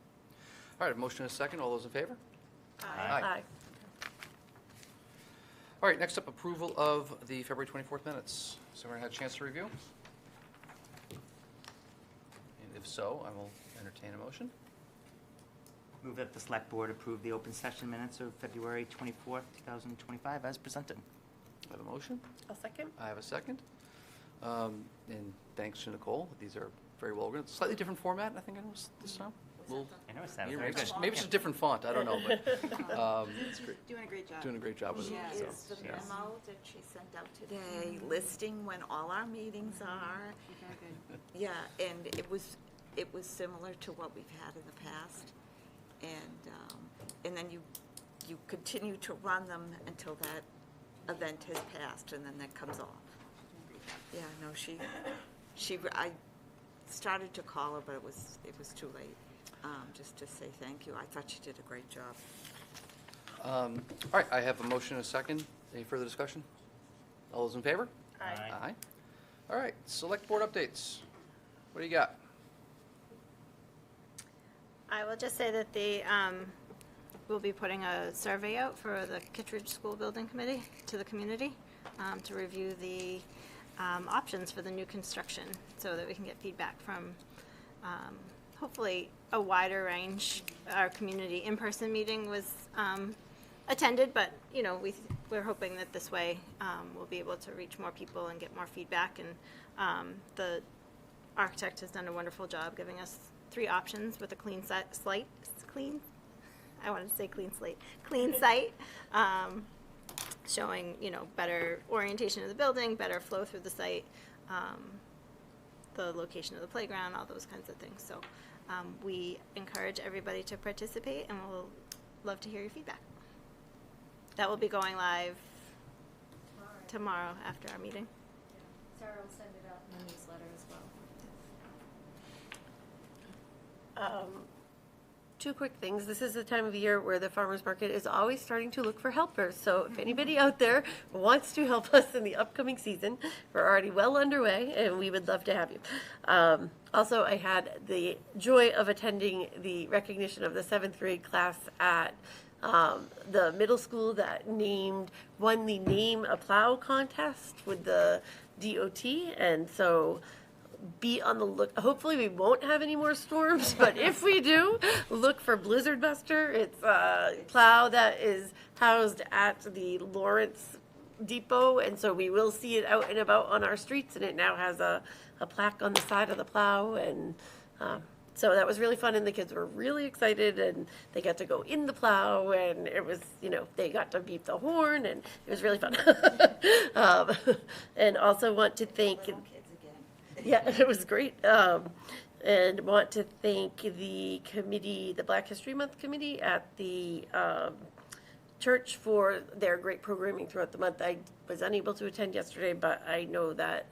All right, a motion and a second, all those in favor? Aye. All right, next up, approval of the February 24th minutes. Has everyone had a chance to review? And if so, I will entertain a motion. Move that the select board approve the open session minutes of February 24th, 2025 as presented. I have a motion. I'll second. I have a second. And thanks to Nicole. These are very well organized. Slightly different format, I think, this time. I noticed that. Yeah, Very good. maybe it's a different font. I don't know, but Doing a great job. doing a great job with it. Yeah, so, it's the yeah. memo that she sent out today, listing when all our meetings are. Yeah, and it was similar to what we've had in the past. And then you continue to run them until that event has passed, and then that comes off. Yeah, no, I started to call her, but it was too late, just to say thank you. I thought she did a great job. All right, I have a motion and a second. Any further discussion? All those in favor? Aye. Aye. All right, select board updates. What do you got? I will just say that we'll be putting a survey out for the Kittredge School Building Committee to the community to review the options for the new construction so that we can get feedback from hopefully a wider range. Our community in-person meeting was attended, but we're hoping that this way we'll be able to reach more people and get more feedback. And the architect has done a wonderful job giving us 3 options with a clean site, showing, better orientation of the building, better flow through the site, the location of the playground, all those kinds of things. So we encourage everybody to participate, and we'll love to hear your feedback. That will be going live tomorrow after our meeting. Sarah will send it out in the newsletter as well. 2 quick things. This is the time of year where the farmers market is always starting to look for helpers. So if anybody out there wants to help us in the upcoming season, we're already well underway, and we would love to have you. Also, I had the joy of attending the recognition of the 7th grade class at the middle school that won the Name a Plow contest with the DOT, and so be on the look. Hopefully we won't have any more storms, but if we do, look for Blizzard Buster. It's a plow that is housed at the Lawrence Depot, and so we will see it out and about on our streets, and it now has a plaque on the side of the plow, and so that was really fun, and the kids were really excited, and they got to go in the plow, and it was, they got to beep the horn, and it was really fun. And also want to thank, yeah, it was great. And want to thank the committee, the Black History Month committee at the church for their great programming throughout the month. I was unable to attend yesterday, but I know that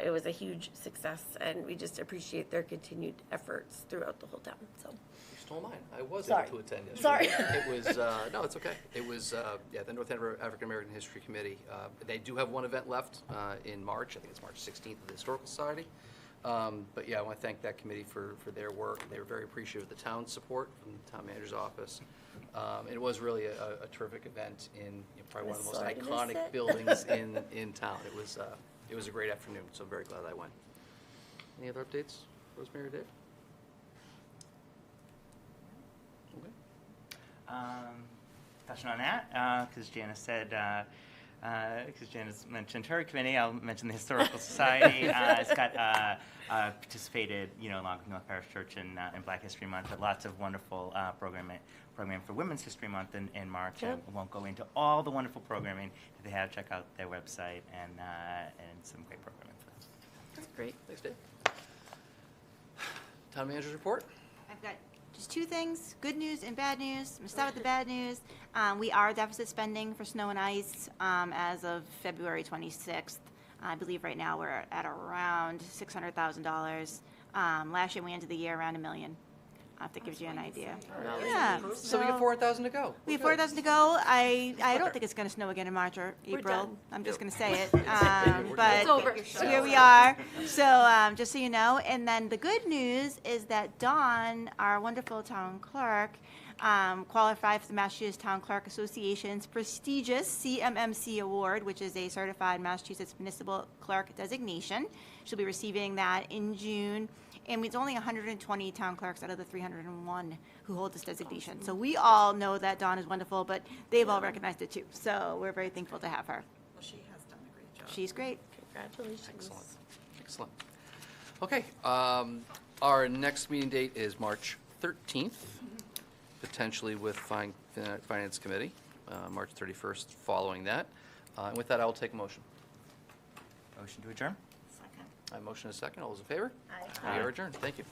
it was a huge success, and we just appreciate their continued efforts throughout the whole town. So, You stole mine. I was Sorry. able to attend yesterday. Sorry. It was, no, it's okay. It was, yeah, the North Andover African American History Committee. They do have one event left in March. I think it's March 16th at the Historical Society. But yeah, I want to thank that committee for their work. They were very appreciative of the town's support from the town manager's office. It was really a terrific event in probably one of the most So I missed iconic it. buildings in town. It was a great afternoon, so I'm very glad I went. Any other updates, Rosemary or Dave? Okay. Touching on that, because Janice said, because Janice mentioned her committee, I'll mention the Historical Society. It's got participated, along with North Parish Church in Black History Month, but lots of wonderful programming for Women's History Month in March. Yep. I won't go into all the wonderful programming that they have. Check out their website and some great programming for them. that's great. Thanks, Dave. Town manager's report? I've got just two things, good news and bad news. I'm going to start with the bad news. We are deficit spending for snow and ice as of February 26th. I believe right now we're at around $600,000. Last year we ended the year around $1 million. If that gives you an idea. Yeah. So we got 4,000 to go. We have 4,000 to go. I don't think it's going to snow again in March or April. done. I'm just going to say it. We're But It's over. here we are. So just so you know. And then the good news is that Dawn, our wonderful town clerk, qualified for the Massachusetts Town Clerk Association's prestigious CMMC Award, which is a Certified Massachusetts Municipal Clerk designation. She'll be receiving that in June. And it's only 120 town clerks out of the 301 who hold this designation. So we all know that Dawn is wonderful, but they've all recognized it too. So we're very thankful to have her. Well, she has done a great job. She's great. Congratulations. Excellent. Excellent. Okay, our next meeting date is March 13th, potentially with Finance Committee, March 31st following that. And with that, I will take a motion. Motion to adjourn? Second. I have a motion and a second. All those in favor? Aye. We are adjourned. Thank you.